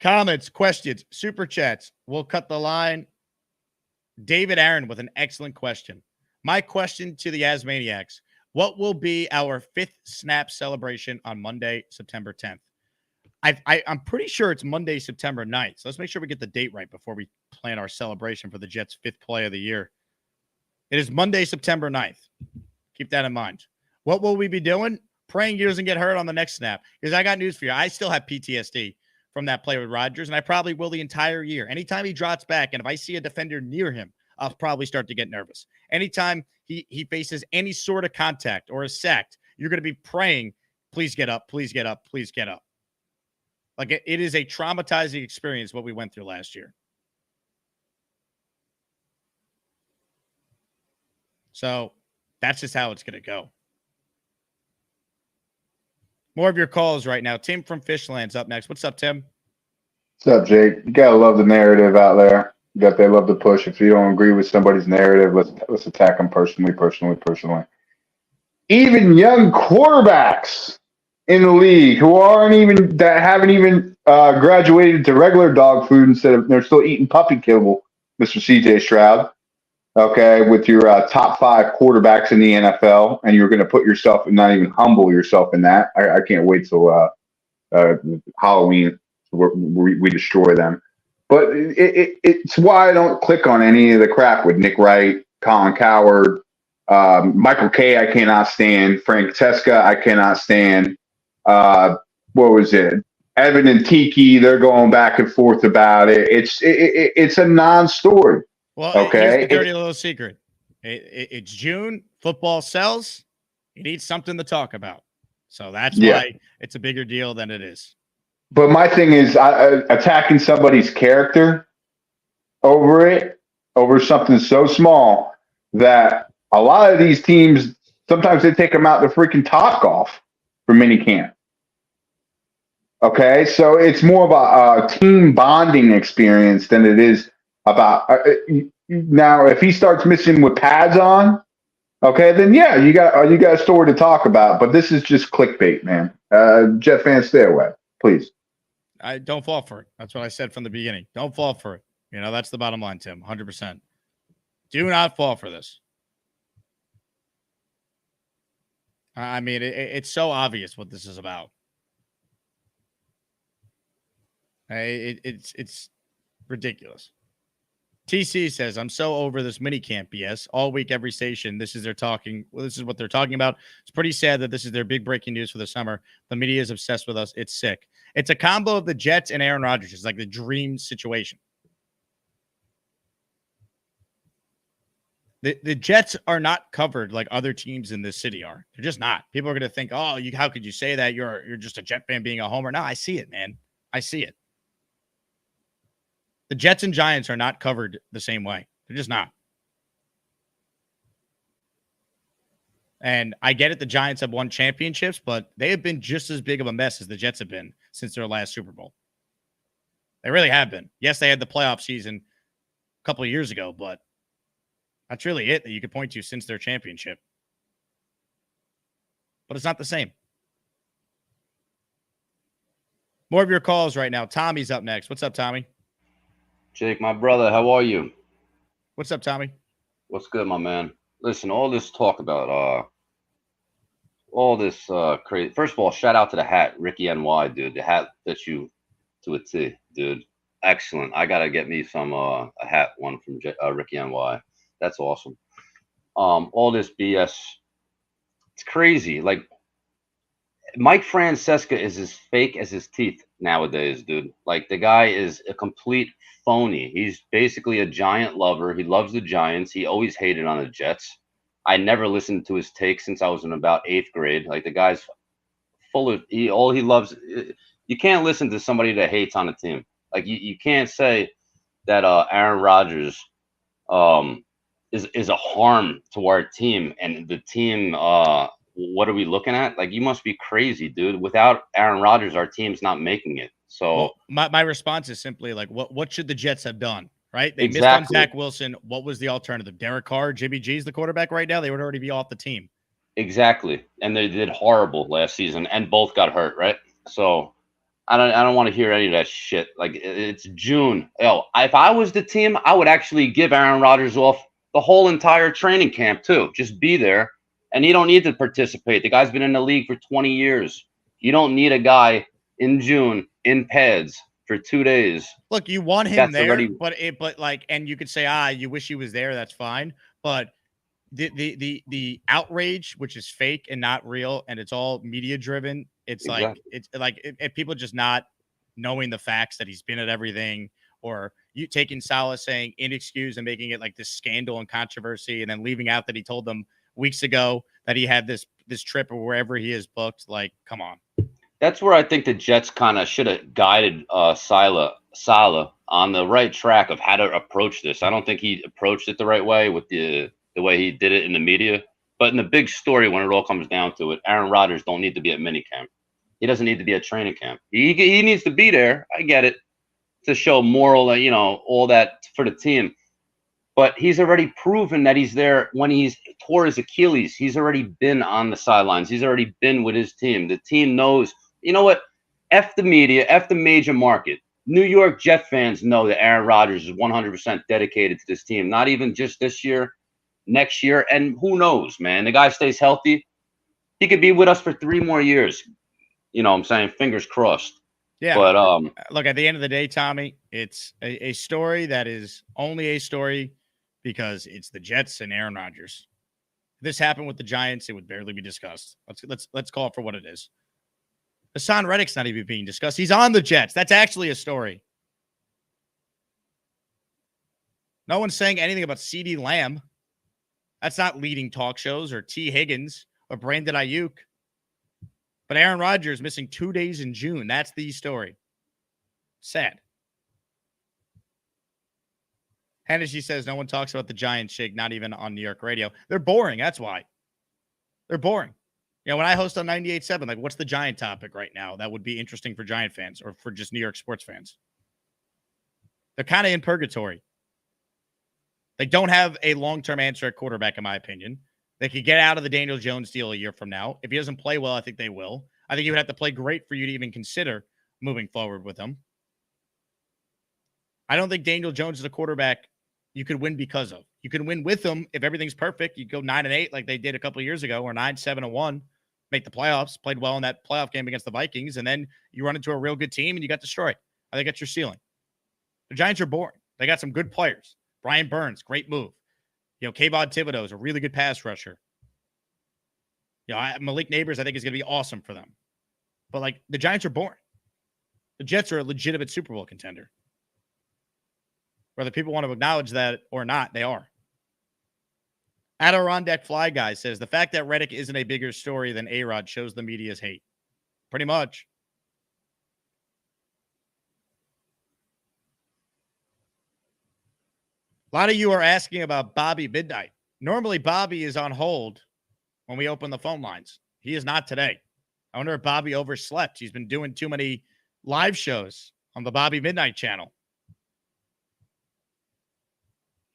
Comments, questions, Super Chats. We'll cut the line. David Aaron with an excellent question. My question to the Asmaniacs. What will be our 5th snap celebration on Monday, September 10th? I'm pretty sure it's Monday, September 9th. So let's make sure we get the date right before we plan our celebration for the Jets' 5th play of the year. It is Monday, September 9th. Keep that in mind. What will we be doing? Praying he doesn't get hurt on the next snap. Because I got news for you. I still have PTSD from that play with Rodgers, and I probably will the entire year. Anytime he drops back, and if I see a defender near him, I'll probably start to get nervous. Anytime he faces any sort of contact or is sacked, you're going to be praying, please get up, please get up, please get up. Like, it is a traumatizing experience what we went through last year. So that's just how it's going to go. More of your calls right now. Tim from Fishland's up next. What's up, Tim? What's up, Jake? You gotta love the narrative out there. They love to push. If you don't agree with somebody's narrative, let's attack them personally. Even young quarterbacks in the league who haven't even graduated to regular dog food instead of they're still eating puppy kibble, Mr. CJ Stroud. Okay, with your top 5 quarterbacks in the NFL, and you're going to put yourself and not even humble yourself in that. I can't wait till Halloween we destroy them. But it's why I don't click on any of the crap with Nick Wright, Colin Cowherd, Michael Kay. I cannot stand Francesa. I cannot stand What was it? Evan and Tiki, they're going back and forth about it. It's a non-story. Well, here's the dirty little secret. It's June. Football sells. You need something to talk about. So that's why it's a bigger deal than it is. But my thing is attacking somebody's character over something so small that a lot of these teams, sometimes they take them out to freaking Topgolf for minicamp. Okay, so it's more of a team bonding experience than it is about. Now, if he starts missing with pads on, okay, then yeah, you got a story to talk about. But this is just clickbait, man. Jet fans, stay away, please. I don't fall for it. That's what I said from the beginning. Don't fall for it. You know, that's the bottom line, Tim. 100%. Do not fall for this. I mean, it's so obvious what this is about. It's ridiculous. TC says, I'm so over this minicamp BS. All week, every station, this is what they're talking about. It's pretty sad that this is their big breaking news for the summer. The media is obsessed with us. It's sick. It's a combo of the Jets and Aaron Rodgers. It's like the dream situation. The Jets are not covered like other teams in this city are. They're just not. People are going to think, oh, how could you say that? You're just a Jet fan being a homer. No, I see it, man. I see it. The Jets and Giants are not covered the same way. They're just not. And I get it. The Giants have won championships, but they have been just as big of a mess as the Jets have been since their last Super Bowl. They really have been. Yes, they had the playoff season a couple of years ago, but that's really it that you could point to since their championship. But it's not the same. More of your calls right now. Tommy's up next. What's up, Tommy? Jake, my brother, how are you? What's up, Tommy? What's good, my man? Listen, all this talk about all this crazy. First of all, shout out to the hat, Ricky NY, dude. The hat fits you to a T, dude. Excellent. I gotta get me some a hat one from Ricky NY. That's awesome. All this BS, it's crazy. Like Mike Francesa is as fake as his teeth nowadays, dude. Like the guy is a complete phony. He's basically a Giant lover. He loves the Giants. He always hated on the Jets. I never listened to his takes since I was in about 8th grade. Like the guy's full of all he loves. You can't listen to somebody that hates on a team. Like you can't say that Aaron Rodgers is a harm to our team and the team. What are we looking at? Like you must be crazy, dude. Without Aaron Rodgers, our team's not making it. So my response is simply like, what should the Jets have done? Right? They exactly. missed on Zach Wilson. What was the alternative? Derek Carr, Jimmy G's the quarterback right now. They would already be off the team. Exactly. And they did horrible last season and both got hurt, right? So I don't want to hear any of that shit. Like it's June. If I was the team, I would actually give Aaron Rodgers off the whole entire training camp too. Just be there. And you don't need to participate. The guy's been in the league for 20 years. You don't need a guy in June in pads for 2 days. Look, you want him there, but and you could say, you wish he was there. That's fine. But the outrage, which is fake and not real, and it's all media driven. It's like people just not knowing the facts that he's been at everything, or you taking Salah saying inexcused and making it like this scandal and controversy, and then leaving out that he told them weeks ago that he had this trip or wherever he is booked. Like, come on. That's where I think the Jets kind of should have guided Salah on the right track of how to approach this. I don't think he approached it the right way with the way he did it in the media. But in the big story, when it all comes down to it, Aaron Rodgers don't need to be at minicamp. He doesn't need to be at training camp. He needs to be there. I get it, to show moral, all that for the team. But he's already proven that he's there when he's tore his Achilles. He's already been on the sidelines. He's already been with his team. The team knows. You know what? F the media, F the major market. New York Jet fans know that Aaron Rodgers is 100% dedicated to this team. Not even just this year, next year. And who knows, man? The guy stays healthy. He could be with us for 3 more years. You know what I'm saying? Fingers crossed. Yeah. But look, at the end of the day, Tommy, it's a story that is only a story because it's the Jets and Aaron Rodgers. If this happened with the Giants, it would barely be discussed. Let's call it for what it is. Hassan Reddick's not even being discussed. He's on the Jets. That's actually a story. No one's saying anything about CeeDee Lamb. That's not leading talk shows or T. Higgins or Brandon Ayuk. But Aaron Rodgers missing 2 days in June. That's the story. Sad. Hennessy says no one talks about the Giants, Shake, not even on New York radio. They're boring. That's why. They're boring. You know, when I host on 98.7, like, what's the Giant topic right now that would be interesting for Giant fans or for just New York sports fans? They're kind of in purgatory. They don't have a long-term answer at quarterback, in my opinion. They could get out of the Daniel Jones deal a year from now. If he doesn't play well, I think they will. I think he would have to play great for you to even consider moving forward with him. I don't think Daniel Jones is a quarterback you could win because of. You can win with him if everything's perfect. You go 9-8 like they did a couple of years ago, or 9-7-1, make the playoffs, played well in that playoff game against the Vikings, and then you run into a real good team and you got destroyed. I think that's your ceiling. The Giants are boring. They got some good players. Brian Burns, great move. You know, Kayvon Thibodeau is a really good pass rusher. You know, Malik Neighbors, I think, is going to be awesome for them. But, like, the Giants are boring. The Jets are a legitimate Super Bowl contender. Whether people want to acknowledge that or not, they are. Adirondack Fly Guy says, the fact that Reddick isn't a bigger story than A-Rod shows the media's hate. Pretty much. A lot of you are asking about Bobby Midnight. Normally, Bobby is on hold when we open the phone lines. He is not today. I wonder if Bobby overslept. He's been doing too many live shows on the Bobby Midnight channel.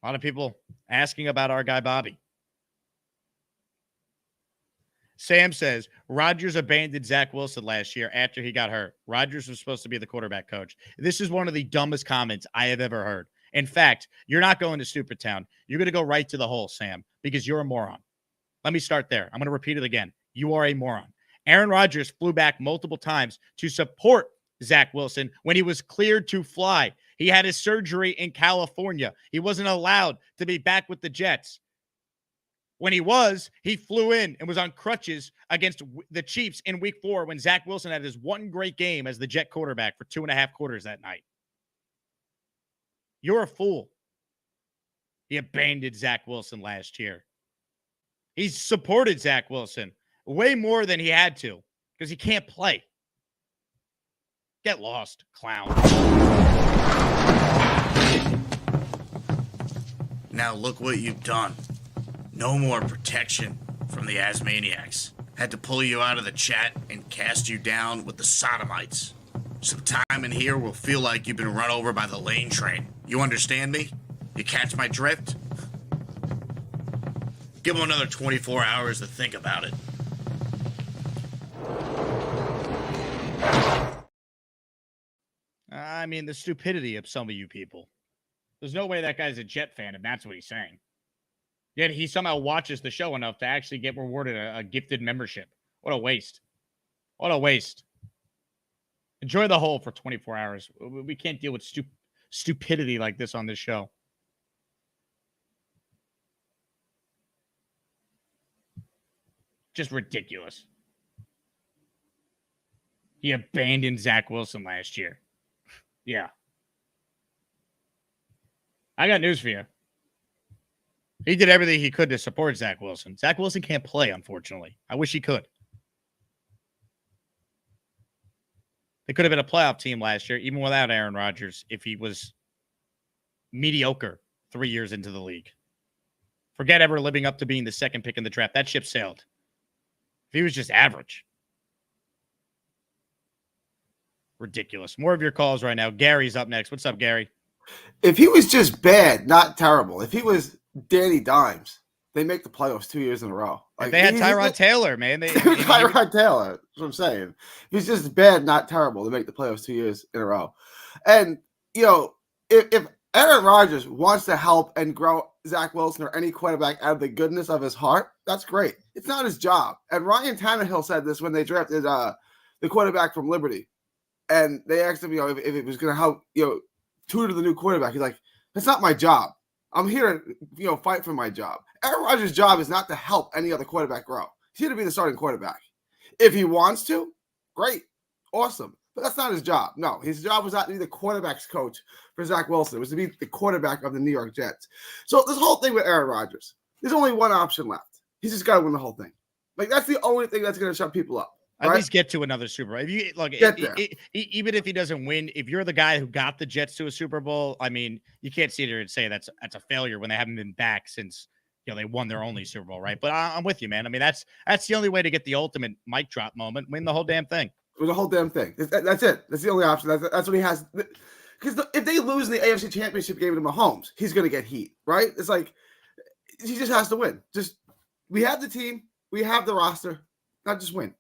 A lot of people asking about our guy, Bobby. Sam says, Rodgers abandoned Zach Wilson last year after he got hurt. Rodgers was supposed to be the quarterback coach. This is one of the dumbest comments I have ever heard. In fact, you're not going to Stupid Town. You're going to go right to the hole, Sam, because you're a moron. Let me start there. I'm going to repeat it again. You are a moron. Aaron Rodgers flew back multiple times to support Zach Wilson when he was cleared to fly. He had his surgery in California. He wasn't allowed to be back with the Jets. When he was, he flew in and was on crutches against the Chiefs in week 4 when Zach Wilson had his one great game as the Jet quarterback for 2.5 quarters that night. You're a fool. He abandoned Zach Wilson last year. He supported Zach Wilson way more than he had to because he can't play. Get lost, clown. Now look what you've done. No more protection from the Asmaniacs. Had to pull you out of the chat and cast you down with the Sodomites. Some time in here will feel like you've been run over by the lane train. You understand me? You catch my drift? Give him another 24 hours to think about it. I mean, the stupidity of some of you people. There's no way that guy's a Jet fan if that's what he's saying. Yet he somehow watches the show enough to actually get rewarded a gifted membership. What a waste. What a waste. Enjoy the hole for 24 hours. We can't deal with stupidity like this on this show. Just ridiculous. He abandoned Zach Wilson last year. Yeah. I got news for you. He did everything he could to support Zach Wilson. Zach Wilson can't play, unfortunately. I wish he could. They could have been a playoff team last year, even without Aaron Rodgers, if he was mediocre 3 years into the league. Forget ever living up to being the second pick in the draft. That ship sailed. If he was just average. Ridiculous. More of your calls right now. Gary's up next. What's up, Gary? If he was just bad, not terrible. If he was Danny Dimes, they make the playoffs 2 years in a row. Like, they had Tyrod Taylor, man. Tyrod Taylor. That's what I'm saying. If he's just bad, not terrible, they make the playoffs 2 years in a row. And, you know, if Aaron Rodgers wants to help and grow Zach Wilson or any quarterback out of the goodness of his heart, that's great. It's not his job. And Ryan Tannehill said this when they drafted the quarterback from Liberty. And they asked him, you know, if it was going to help, you know, tutor the new quarterback. He's like, that's not my job. I'm here to, you know, fight for my job. Aaron Rodgers' job is not to help any other quarterback grow. He's here to be the starting quarterback. If he wants to, great. Awesome. But that's not his job. No, his job was not to be the quarterback's coach for Zach Wilson. It was to be the quarterback of the New York Jets. So this whole thing with Aaron Rodgers, there's only one option left. He's just got to win the whole thing. Like, that's the only thing that's going to shut people up. At least get to another Super Bowl. If you look, even if he doesn't win, if you're the guy who got the Jets to a Super Bowl, I mean, you can't sit there and say that's a failure when they haven't been back since they won their only Super Bowl, right? But I'm with you, man. I mean, that's the only way to get the ultimate mic drop moment. Win the whole damn thing. The whole damn thing. That's it. That's the only option. That's what he has. Because if they lose in the AFC Championship game to Mahomes, he's going to get heat, right? It's like he just has to win. We have the team, we have the roster. Not just win.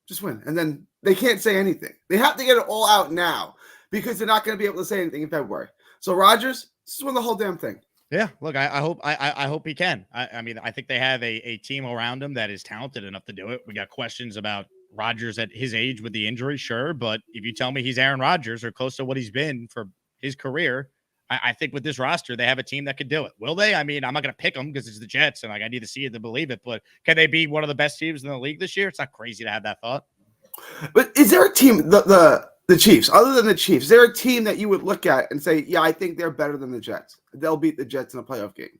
Just win. And then they can't say anything. They have to get it all out now because they're not going to be able to say anything in February. So Rodgers, just win the whole damn thing. Yeah, look, I hope he can. I mean, I think they have a team around him that is talented enough to do it. We got questions about Rodgers at his age with the injury, sure, but if you tell me he's Aaron Rodgers or close to what he's been for his career, I think with this roster, they have a team that could do it. Will they? I mean, I'm not going to pick them because it's the Jets, and I need to see it to believe it, but can they be one of the best teams in the league this year? It's not crazy to have that thought. But is there a team, the Chiefs, other than the Chiefs, is there a team that you would look at and say, yeah, I think they're better than the Jets? They'll beat the Jets in a playoff game.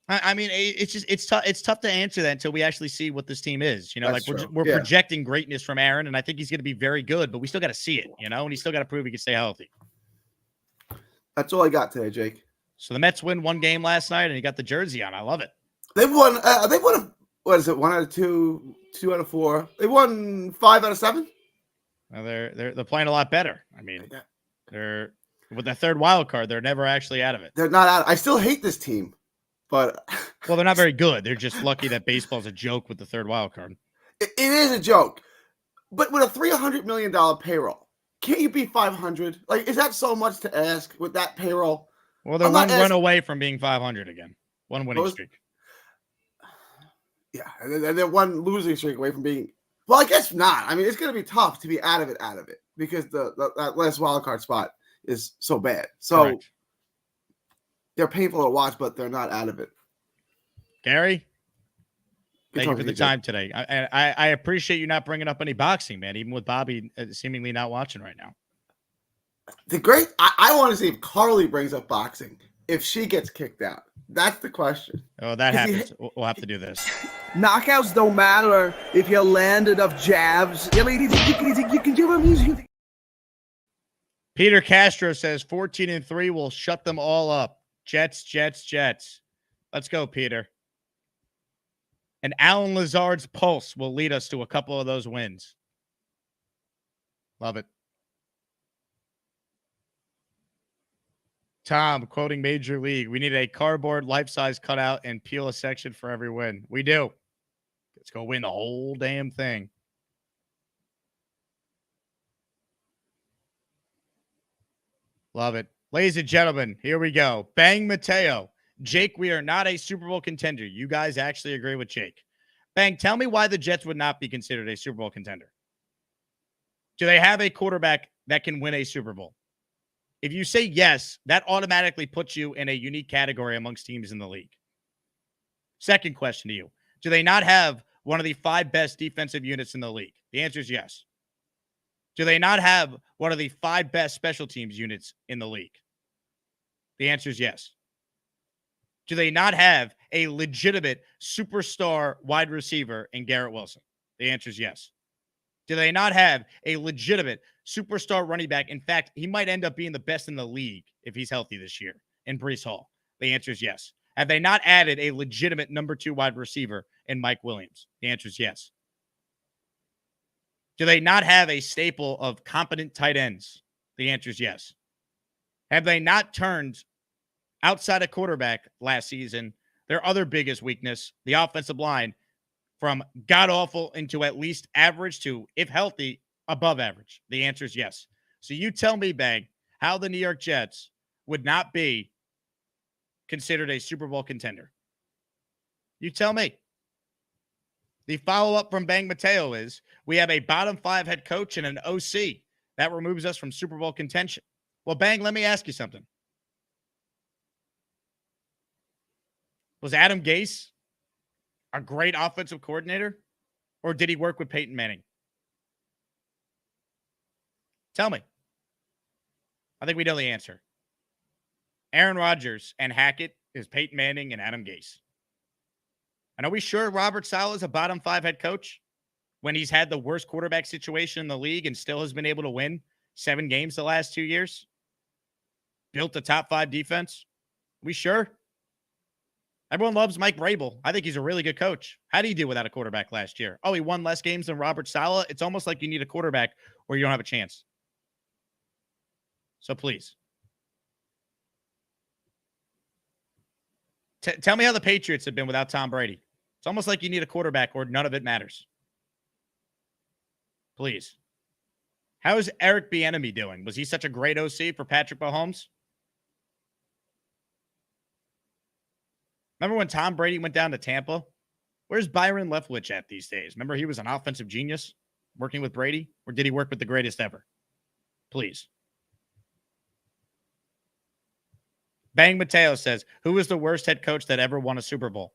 I mean, it's tough to answer that until we actually see what this team is. That's We're projecting greatness from Aaron, and I think he's going to be very good, but we still got to see it, and he's still got to prove he can stay healthy. That's all I got today, Jake. So the Mets win one game last night, and he got the jersey on. I love it. They won. What is it? 1 out of 2, 2 out of 4. They won 5 out of 7. Well, they're playing a lot better. I mean, they're with the third wild card. They're never actually out of it. They're not out. I still hate this team, but well, they're not very good. They're just lucky that baseball's a joke with the third wild card. It is a joke, but with a $300 million payroll, can't you be 500? Like, is that so much to ask with that payroll? Well, they're one run away from being 500 again. One winning streak. Yeah, and they're one losing streak away from being. Well, I guess not. I mean, it's going to be tough to be out of it because that last wild card spot is so bad. So Correct. They're painful to watch, but they're not out of it. Gary, thank you for the time today. I appreciate you not bringing up any boxing, man, even with Bobby seemingly not watching right now. I want to see if Carly brings up boxing, if she gets kicked out. That's the question. Oh, that happens. We'll have to do this. Knockouts don't matter if you land enough jabs. You can do them. Peter Castro says 14-3 will shut them all up. Jets. Let's go, Peter. And Alan Lazard's pulse will lead us to a couple of those wins. Love it. Tom, quoting Major League, we need a cardboard life-size cutout and peel a section for every win. We do. Let's go win the whole damn thing. Love it. Ladies and gentlemen, here we go. Bang Mateo. Jake, we are not a Super Bowl contender. You guys actually agree with Jake. Bang, tell me why the Jets would not be considered a Super Bowl contender. Do they have a quarterback that can win a Super Bowl? If you say yes, that automatically puts you in a unique category amongst teams in the league. Second question to you. Do they not have one of the 5 best defensive units in the league? The answer is yes. Do they not have one of the 5 best special teams units in the league? The answer is yes. Do they not have a legitimate superstar wide receiver in Garrett Wilson? The answer is yes. Do they not have a legitimate superstar running back? In fact, he might end up being the best in the league if he's healthy this year in Breece Hall. The answer is yes. Have they not added a legitimate number 2 wide receiver in Mike Williams? The answer is yes. Do they not have a staple of competent tight ends? The answer is yes. Have they not turned outside of quarterback last season, their other biggest weakness, the offensive line, from god-awful into at least average to, if healthy, above average? The answer is yes. So you tell me, Bang, how the New York Jets would not be considered a Super Bowl contender. You tell me. The follow-up from Bang Mateo is, we have a bottom 5 head coach and an OC. That removes us from Super Bowl contention. Well, Bang, let me ask you something. Was Adam Gase a great offensive coordinator? or did he work with Peyton Manning? Tell me. I think we know the answer. Aaron Rodgers and Hackett is Peyton Manning and Adam Gase. And are we sure Robert Saleh is a bottom 5 head coach when he's had the worst quarterback situation in the league and still has been able to win 7 games the last 2 years? Built a top 5 defense? We sure? Everyone loves Mike Vrabel. I think he's a really good coach. How did he do without a quarterback last year? Oh, he won less games than Robert Saleh. It's almost like you need a quarterback or you don't have a chance. So please. Tell me how the Patriots have been without Tom Brady. It's almost like you need a quarterback or none of it matters. Please. How is Eric Bieniemy doing? Was he such a great OC for Patrick Mahomes? Remember when Tom Brady went down to Tampa? Where's Byron Leftwich at these days? Remember he was an offensive genius working with Brady? Or did he work with the greatest ever? Please. Bang Mateo says, who was the worst head coach that ever won a Super Bowl?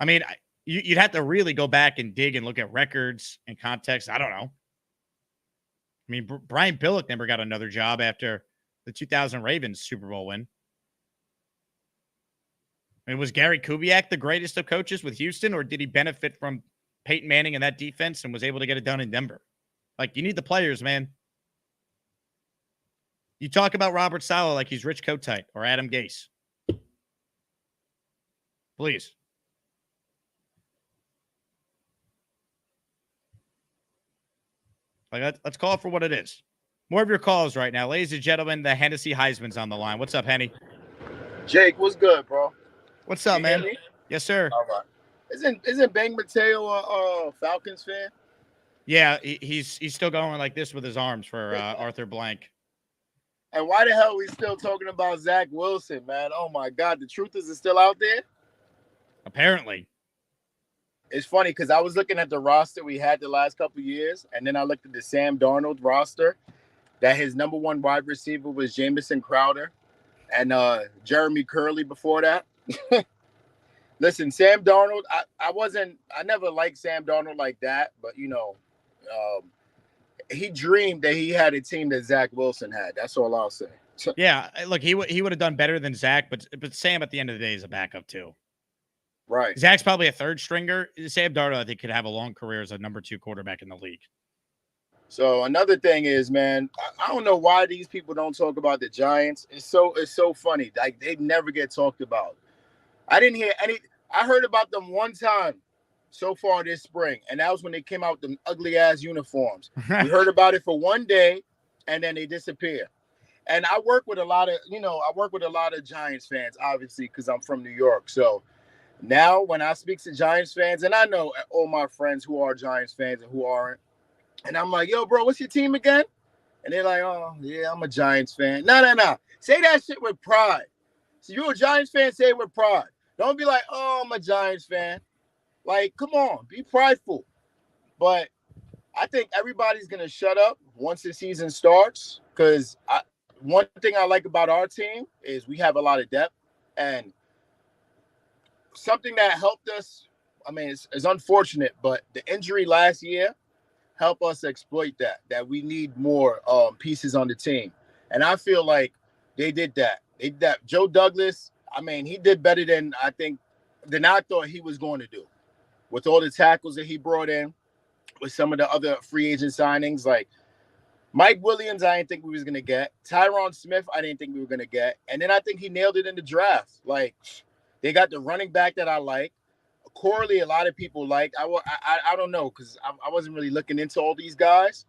I mean, you'd have to really go back and dig and look at records and context. I don't know. I mean, Brian Billick never got another job after the 2000 Ravens Super Bowl win. I mean, was Gary Kubiak the greatest of coaches with Houston, or did he benefit from Peyton Manning and that defense and was able to get it done in Denver? Like, you need the players, man. You talk about Robert Saleh like he's Rich Kotite or Adam Gase. Please. Like, let's call it for what it is. More of your calls right now. Ladies and gentlemen, the Hennessy Heisman's on the line. What's up, Henny? Jake, what's good, bro? What's up, man? Yes, sir. All right. Isn't Bang Mateo a Falcons fan? Yeah, he's still going like this with his arms for Arthur Blank. And why the hell are we still talking about Zach Wilson, man? Oh, my God. The truth is still out there? Apparently. It's funny because I was looking at the roster we had the last couple of years, and then I looked at the Sam Darnold roster, that his number 1 wide receiver was Jamison Crowder and Jeremy Curley before that. Listen, Sam Darnold, I never liked Sam Darnold like that, but, he dreamed that he had a team that Zach Wilson had. That's all I'll say. Yeah, look, he would have done better than Zach, but Sam at the end of the day is a backup too. Right. Zach's probably a third stringer. Sam Darnold, I think, could have a long career as a number 2 quarterback in the league. So another thing is, man, I don't know why these people don't talk about the Giants. It's so funny. Like, they never get talked about. I didn't hear any. I heard about them one time so far this spring, and that was when they came out with them ugly ass uniforms. We heard about it for one day, and then they disappear. And I work with a lot of Giants fans, obviously, because I'm from New York. So now when I speak to Giants fans, and I know all my friends who are Giants fans and who aren't, and I'm like, yo, bro, what's your team again? And they're like, oh, yeah, I'm a Giants fan. No. Say that shit with pride. So you're a Giants fan, say it with pride. Don't be like, oh, I'm a Giants fan. Like, come on, be prideful. But I think everybody's going to shut up once the season starts, because one thing I like about our team is we have a lot of depth. And something that helped us, I mean, it's unfortunate, but the injury last year helped us exploit that we need more pieces on the team. And I feel like they did that. They did that. Joe Douglas, I mean, he did better than I thought he was going to do. With all the tackles that he brought in, with some of the other free agent signings, like Mike Williams, I didn't think we was going to get. Tyron Smith, I didn't think we were going to get. And then I think he nailed it in the draft. Like, they got the running back that I like. Corley, a lot of people like. I don't know, because I wasn't really looking into all these guys.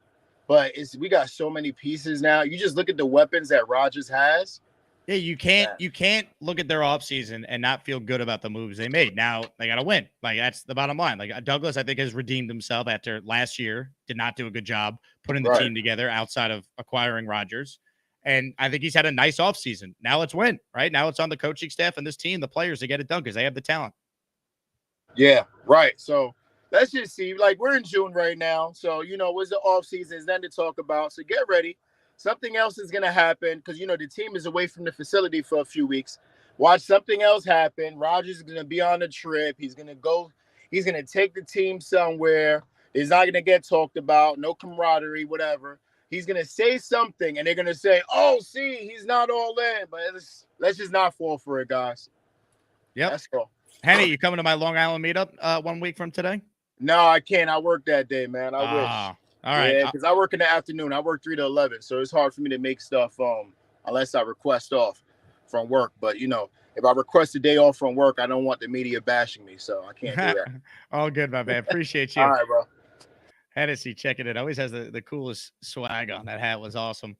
But we got so many pieces now. You just look at the weapons that Rodgers has. Yeah, you can't look at their offseason and not feel good about the moves they made. Now they got to win. Like, that's the bottom line. Like, Douglas, I think, has redeemed himself after last year. Did not do a good job putting the team together outside of acquiring Rodgers. And I think he's had a nice offseason. Now let's win, right? Now it's on the coaching staff and this team, the players, to get it done because they have the talent. Yeah, right. So let's just see. Like, we're in June right now. So, what's the offseason? There's nothing to talk about. So get ready. Something else is going to happen because, the team is away from the facility for a few weeks. Watch something else happen. Rodgers is going to be on a trip. He's going to go. He's going to take the team somewhere. It's not going to get talked about, no camaraderie, whatever. He's going to say something, and they're going to say, oh, see, he's not all in. But let's just not fall for it, guys. Yep. That's all. Henny, you coming to my Long Island meetup 1 week from today? No, I can't. I work that day, man. I wish. All right. Yeah, because I work in the afternoon. I work 3 to 11, so it's hard for me to make stuff unless I request off from work. But, you know, if I request a day off from work, I don't want the media bashing me, so I can't do that. All good, my man. Appreciate you. All right, bro. Hennessy checking it. Always has the coolest swag on. That hat was awesome.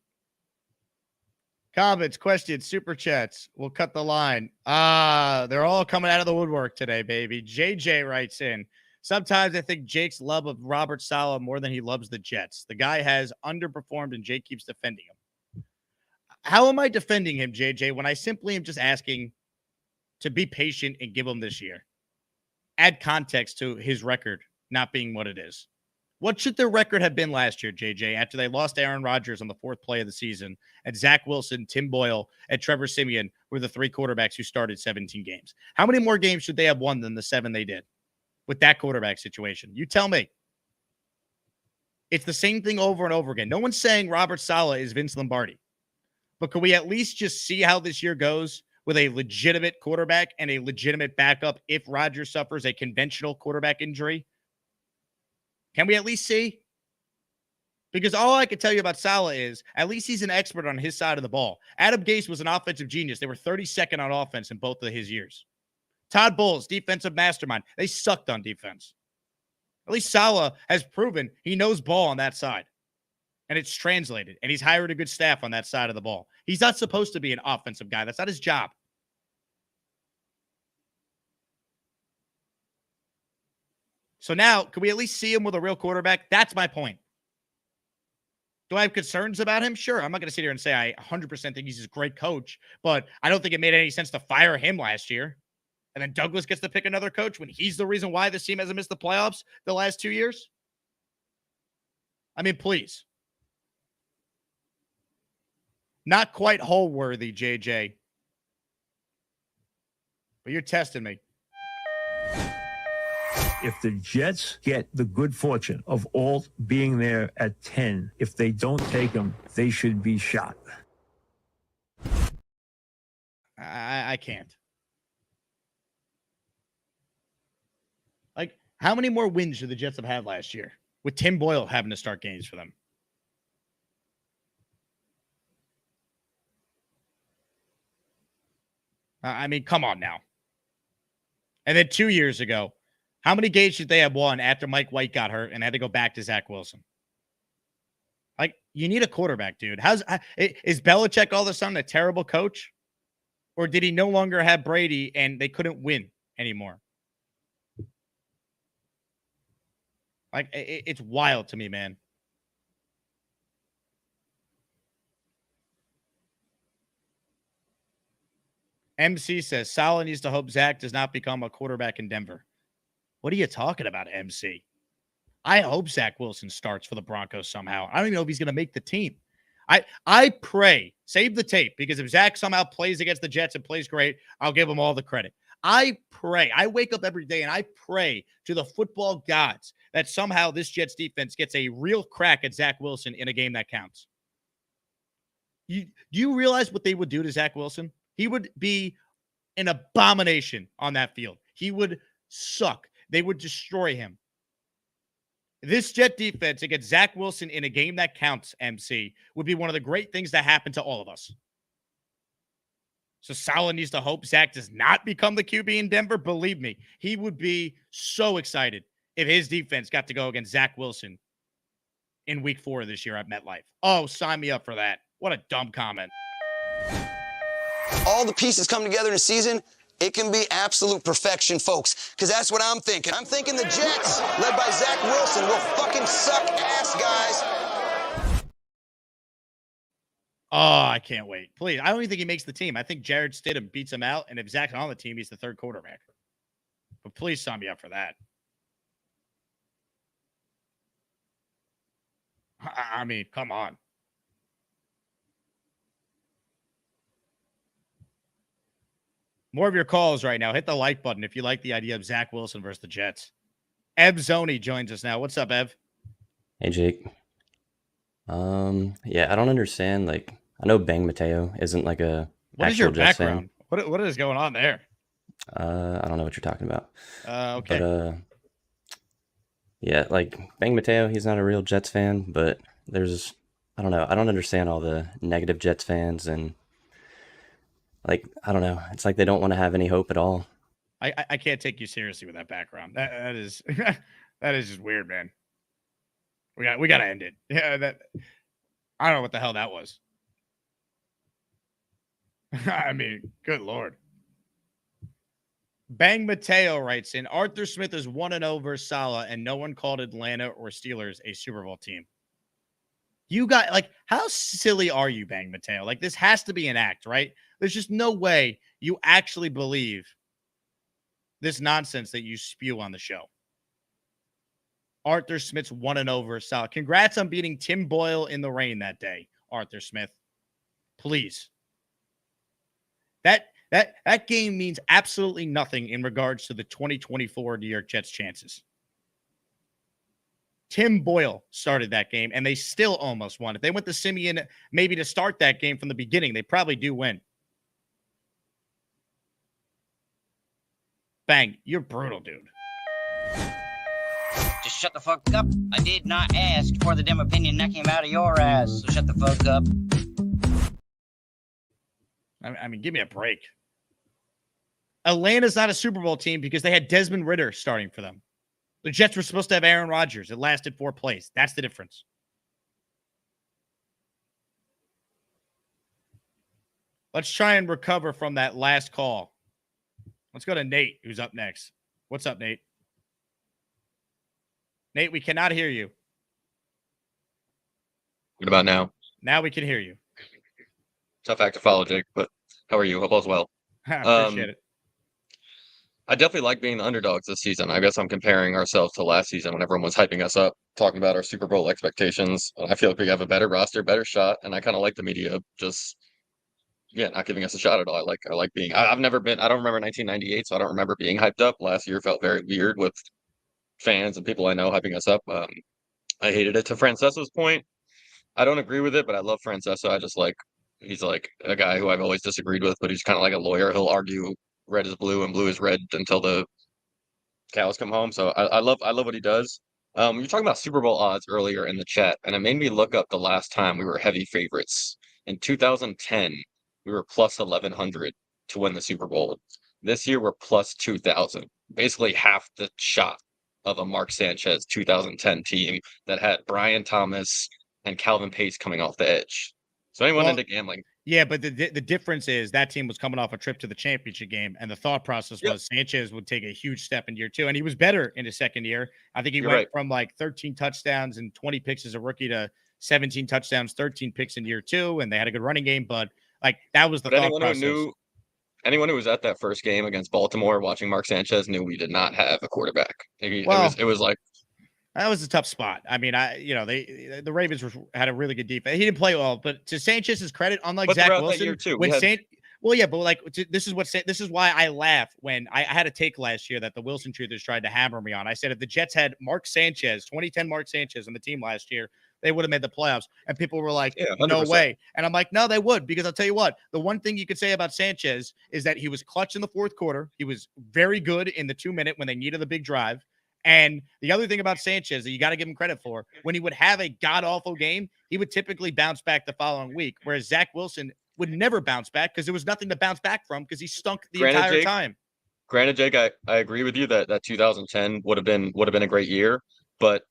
Comments, questions, super chats. We'll cut the line. They're all coming out of the woodwork today, baby. JJ writes in, sometimes I think Jake's love of Robert Salah more than he loves the Jets. The guy has underperformed and Jake keeps defending him. How am I defending him, JJ, when I simply am just asking to be patient and give him this year? Add context to his record not being what it is. What should their record have been last year, JJ, after they lost Aaron Rodgers on the 4th play of the season, and Zach Wilson, Tim Boyle, and Trevor Siemian were the 3 quarterbacks who started 17 games? How many more games should they have won than the 7 they did with that quarterback situation? You tell me. It's the same thing over and over again. No one's saying Robert Salah is Vince Lombardi. But can we at least just see how this year goes with a legitimate quarterback and a legitimate backup if Rodgers suffers a conventional quarterback injury? Can we at least see? Because all I can tell you about Salah is at least he's an expert on his side of the ball. Adam Gase was an offensive genius. They were 32nd on offense in both of his years. Todd Bowles, defensive mastermind. They sucked on defense. At least Salah has proven he knows ball on that side. And it's translated. And he's hired a good staff on that side of the ball. He's not supposed to be an offensive guy. That's not his job. So now, can we at least see him with a real quarterback? That's my point. Do I have concerns about him? Sure. I'm not going to sit here and say I 100% think he's a great coach, but I don't think it made any sense to fire him last year. And then Douglas gets to pick another coach when he's the reason why this team hasn't missed the playoffs the last 2 years. I mean, please. Not quite hole worthy, JJ. But you're testing me. If the Jets get the good fortune of Alt being there at 10, if they don't take him, they should be shot. I can't. Like, how many more wins should the Jets have had last year with Tim Boyle having to start games for them? I mean, come on now. And then 2 years ago, how many games should they have won after Mike White got hurt and had to go back to Zach Wilson? Like, you need a quarterback, dude. Is Belichick all of a sudden a terrible coach? Or did he no longer have Brady and they couldn't win anymore? Like, it's wild to me, man. MC says, Salah needs to hope Zach does not become a quarterback in Denver. What are you talking about, MC? I hope Zach Wilson starts for the Broncos somehow. I don't even know if he's going to make the team. I pray, save the tape, because if Zach somehow plays against the Jets and plays great, I'll give him all the credit. I pray. I wake up every day and I pray to the football gods that somehow this Jets defense gets a real crack at Zach Wilson in a game that counts. Do you realize what they would do to Zach Wilson? He would be an abomination on that field. He would suck. They would destroy him. This Jet defense against Zach Wilson in a game that counts, MC, would be one of the great things that happen to all of us. So Salah needs to hope Zach does not become the QB in Denver. Believe me, he would be so excited if his defense got to go against Zach Wilson in week 4 of this year at MetLife. Oh, sign me up for that. What a dumb comment. All the pieces come together in a season, it can be absolute perfection, folks, because that's what I'm thinking. I'm thinking the Jets, led by Zach Wilson, will fucking suck ass, guys. Oh, I can't wait. Please. I don't even think he makes the team. I think Jared Stidham beats him out, and if Zach's on the team, he's the 3rd quarterback. But please sign me up for that. I mean, come on. More of your calls right now. Hit the like button if you like the idea of Zach Wilson versus the Jets. Ev Zoni joins us now. What's up, Ev? Hey, Jake. Yeah, I don't understand. Like, I know Bang Mateo isn't like a What is actual your Jets background? What is going on there? fan. I don't know what you're talking about. Okay. But yeah, like Bang Mateo, he's not a real Jets fan. But I don't know. I don't understand all the negative Jets fans, and like, I don't know. It's like they don't want to have any hope at all. I can't take you seriously with that background. That is that is just weird, man. We gotta end it. Yeah, I don't know what the hell that was. I mean, good Lord. Bang Mateo writes in, Arthur Smith is 1-0 versus Salah, and no one called Atlanta or Steelers a Super Bowl team. You got, like, how silly are you, Bang Mateo? Like, this has to be an act, right? There's just no way you actually believe this nonsense that you spew on the show. Arthur Smith's 1-0 versus Salah. Congrats on beating Tim Boyle in the rain that day, Arthur Smith. Please. That game means absolutely nothing in regards to the 2024 New York Jets chances. Tim Boyle started that game, and they still almost won. If they went to Simeon maybe to start that game from the beginning, they probably do win. Bang, you're brutal, dude. Just shut the fuck up. I did not ask for the damn opinion that came out of your ass, so shut the fuck up. I mean, give me a break. Atlanta's not a Super Bowl team because they had Desmond Ridder starting for them. The Jets were supposed to have Aaron Rodgers. It lasted 4 plays. That's the difference. Let's try and recover from that last call. Let's go to Nate, who's up next. What's up, Nate? Nate, we cannot hear you. What about now? Now we can hear you. Tough act to follow, Jake, but how are you? Hope all's well. Appreciate it. I definitely like being the underdogs this season. I guess I'm comparing ourselves to last season when everyone was hyping us up, talking about our Super Bowl expectations. I feel like we have a better roster, better shot, and I kind of like the media just, not giving us a shot at all. I like being. I've never been. I don't remember 1998, so I don't remember being hyped up. Last year felt very weird with fans and people I know hyping us up. I hated it. To Francesa's point, I don't agree with it, but I love Francesa. I just like. He's like a guy who I've always disagreed with, but he's kind of like a lawyer. He'll argue red is blue and blue is red until the cows come home. So I love what he does. You were talking about Super Bowl odds earlier in the chat, and it made me look up the last time we were heavy favorites. In 2010, we were plus 1,100 to win the Super Bowl. This year, we're plus 2,000, basically half the shot of a Mark Sanchez 2010 team that had Brian Thomas and Calvin Pace coming off the edge. So anyone into gambling? Yeah, but the difference is that team was coming off a trip to the championship game, and the thought process was Sanchez would take a huge step in year 2, and he was better in his second year. I think he went from like 13 touchdowns and 20 picks as a rookie to 17 touchdowns, 13 picks in year 2, and they had a good running game, but like that was the thought process. Anyone who was at that first game against Baltimore watching Mark Sanchez knew we did not have a quarterback. It was like. That was a tough spot. I mean, the Ravens had a really good defense. He didn't play well, but to Sanchez's credit, unlike Zach Wilson, this is why I laugh when I had a take last year that the Wilson truthers tried to hammer me on. I said if the Jets had Mark Sanchez, 2010 Mark Sanchez on the team last year, they would have made the playoffs. And people were like, no way. And I'm like, no, they would, because I'll tell you what, the one thing you could say about Sanchez is that he was clutch in the fourth quarter. He was very good in the 2-minute when they needed the big drive. And the other thing about Sanchez that you got to give him credit for, when he would have a god-awful game, he would typically bounce back the following week, whereas Zach Wilson would never bounce back because there was nothing to bounce back from because he stunk the entire time. Granted, Jake, I agree with you that 2010 would have been a great year, but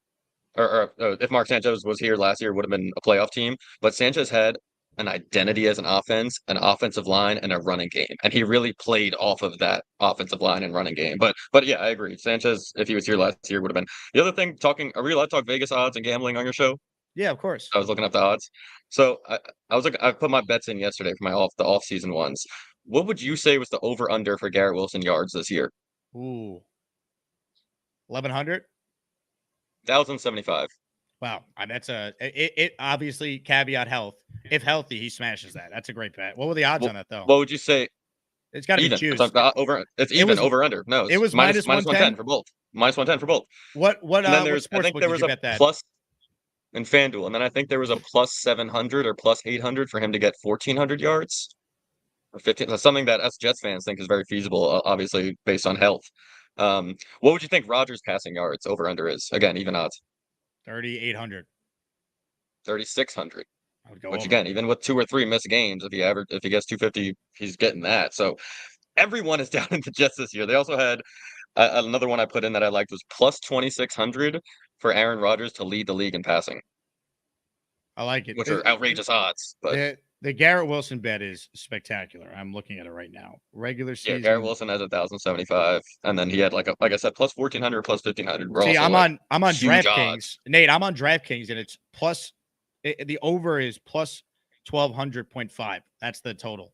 or if Mark Sanchez was here last year, it would have been a playoff team. But Sanchez had an identity as an offense, an offensive line, and a running game. And he really played off of that offensive line and running game. But yeah, I agree. Sanchez, if he was here last year, would have been. The other thing, are we allowed to talk Vegas odds and gambling on your show? Yeah, of course. I was looking up the odds. So I put my bets in yesterday for the off-season ones. What would you say was the over-under for Garrett Wilson yards this year? Ooh. 1,100? 1,075. Wow, that's it obviously caveat health. If healthy, he smashes that. That's a great bet. What were the odds on that though? What would you say? It's got to be Even. juice. It's like over. It's even was over under. No, it's it was minus minus 110 for both. Minus 110 for both. What And then what there's I sports think book there did was you a bet that? plus in FanDuel, and then I think there was a plus 700 or plus 800 for him to get 1,400 yards or 15. Something that us Jets fans think is very feasible, obviously based on health. What would you think Rodgers' passing yards over under is? Again, even odds. 3,800. 3,600. I would go Which over. again, even with 2 or 3 missed games, if he gets 250, he's getting that. So everyone is down in the Jets this year. They also had another one I put in that I liked was plus 2,600 for Aaron Rodgers to lead the league in passing. I like it. Which are outrageous odds. But the Garrett Wilson bet is spectacular. I'm looking at it right now. Regular season. yeah, Garrett Wilson has 1,075, and then he had like I said, plus 1,400, plus 1,500. See, I'm on huge DraftKings. odds. Nate, I'm on DraftKings, and it's plus. The over is plus 1,200.5. That's the total.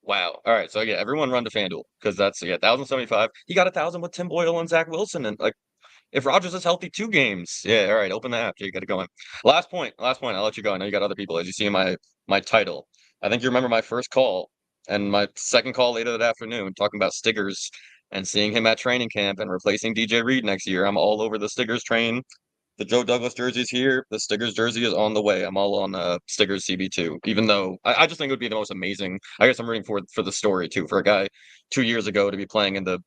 Wow. All right. So yeah, everyone run to FanDuel because that's 1,075. He got 1,000 with Tim Boyle and Zach Wilson, and like if Rodgers is healthy, 2 games. Yeah. All right. Open the app. You got it going. Last point. I'll let you go. I know you got other people. As you see in my title, I think you remember my first call and my second call later that afternoon talking about Stiggers and seeing him at training camp and replacing DJ Reed next year. I'm all over the Stiggers train. The Joe Douglas jersey's here. The Stiggers jersey is on the way. I'm all on Stiggers CB2, even though I just think it would be the most amazing. I guess I'm rooting for the story, too, for a guy 2 years ago to be playing in the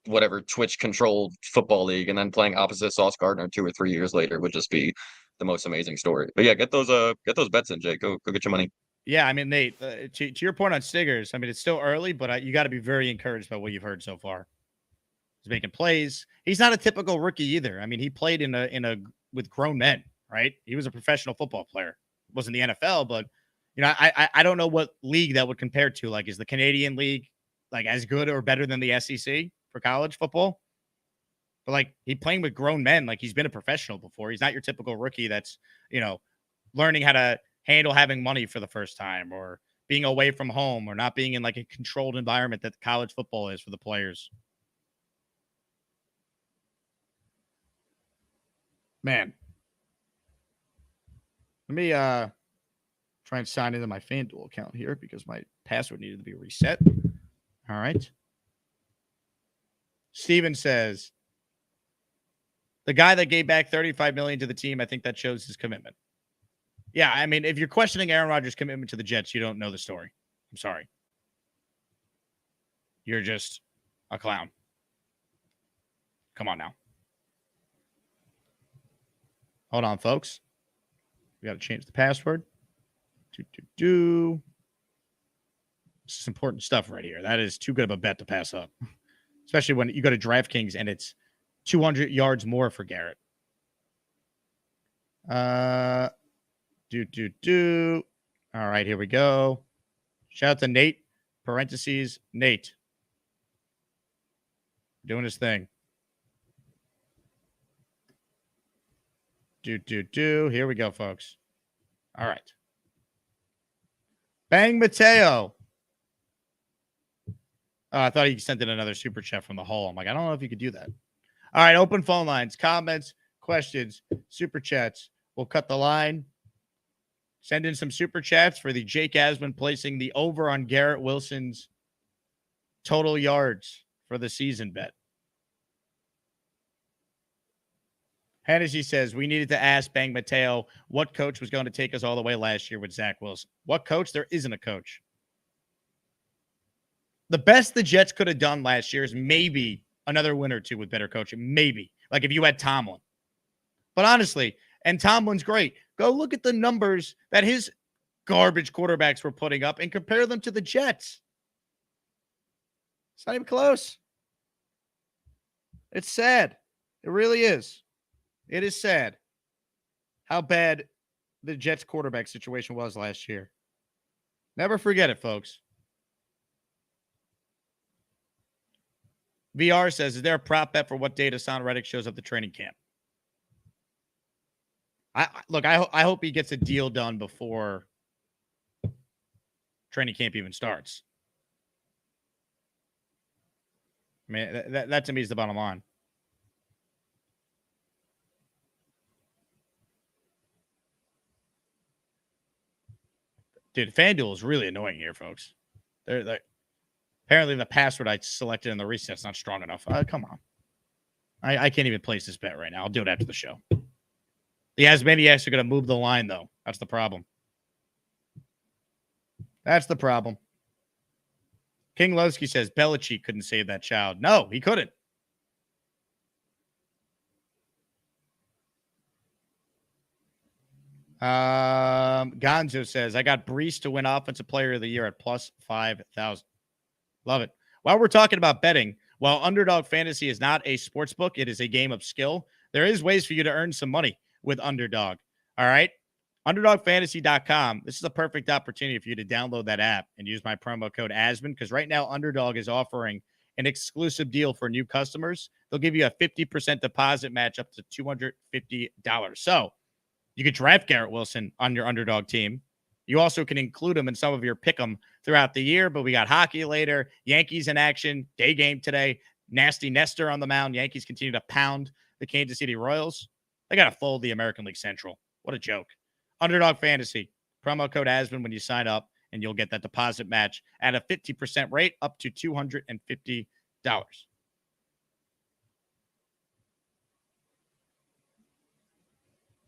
whatever Twitch-controlled football league and then playing opposite Sauce Gardner 2 or 3 years later would just be the most amazing story. But yeah, get those bets in, Jake. Go get your money. Yeah, I mean, Nate, to your point on Stiggers, I mean, it's still early, but you got to be very encouraged by what you've heard so far. He's making plays. He's not a typical rookie either. I mean, he played with grown men, right? He was a professional football player. It wasn't the NFL, but you know, I don't know what league that would compare to. Like, is the Canadian League like as good or better than the SEC for college football? But like, he playing with grown men, like he's been a professional before. He's not your typical rookie that's, you know, learning how to handle having money for the first time or being away from home or not being in like a controlled environment that college football is for the players. Man, let me try and sign into my FanDuel account here because my password needed to be reset. All right. Steven says, the guy that gave back $35 million to the team, I think that shows his commitment. Yeah, I mean, if you're questioning Aaron Rodgers' commitment to the Jets, you don't know the story. I'm sorry. You're just a clown. Come on now. Hold on, folks. We got to change the password. This is important stuff right here. That is too good of a bet to pass up, especially when you go to DraftKings and it's 200 yards more for Garrett. All right, here we go. Shout out to Nate. Parentheses, Nate. Doing his thing. Here we go, folks. All right. Bang Mateo. I thought he sent in another super chat from the hall. I'm like, I don't know if you could do that. All right, open phone lines, comments, questions, super chats. We'll cut the line. Send in some super chats for the Jake Asman placing the over on Garrett Wilson's total yards for the season bet. Hennessy says, we needed to ask Bang Mateo what coach was going to take us all the way last year with Zach Wilson. What coach? There isn't a coach. The best the Jets could have done last year is maybe another win or two with better coaching. Maybe. Like if you had Tomlin. But honestly, and Tomlin's great. Go look at the numbers that his garbage quarterbacks were putting up and compare them to the Jets. It's not even close. It's sad. It really is. It is sad how bad the Jets quarterback situation was last year. Never forget it, folks. VR says, is there a prop bet for what day Hassan Reddick shows up to training camp? I hope he gets a deal done before training camp even starts. I mean, that to me is the bottom line. Dude, FanDuel is really annoying here, folks. They're Apparently the password I selected in the reset's not strong enough. Come on. I can't even place this bet right now. I'll do it after the show. The Asmaniacs are going to move the line, though. That's the problem. That's the problem. King Lowski says Belichick couldn't save that child. No, he couldn't. Gonzo says, I got Brees to win Offensive Player of the Year at plus 5,000. Love it. While we're talking about betting, while Underdog Fantasy is not a sports book, it is a game of skill. There is ways for you to earn some money with Underdog. All right. UnderdogFantasy.com. This is a perfect opportunity for you to download that app and use my promo code Asman, because right now Underdog is offering an exclusive deal for new customers. They'll give you a 50% deposit match up to $250. So you could draft Garrett Wilson on your Underdog team. You also can include him in some of your pick 'em throughout the year, but we got hockey later, Yankees in action, day game today, nasty Nestor on the mound. Yankees continue to pound the Kansas City Royals. They got to fold the American League Central. What a joke. Underdog Fantasy, promo code Asman when you sign up, and you'll get that deposit match at a 50% rate up to $250.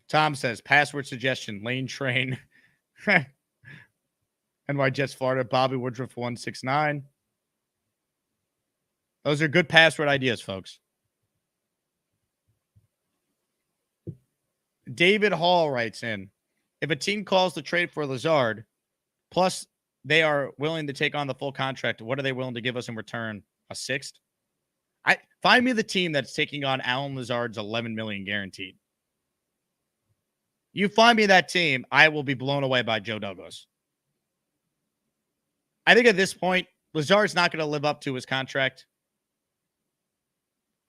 Tom says, password suggestion, Lane Train. NY Jets Florida, Bobby Woodruff 169. Those are good password ideas, folks. David Hall writes in, if a team calls the trade for Lazard, plus they are willing to take on the full contract, what are they willing to give us in return? A sixth? Find me the team that's taking on Alan Lazard's $11 million guaranteed. You find me that team, I will be blown away by Joe Douglas. I think at this point, Lazard's not going to live up to his contract.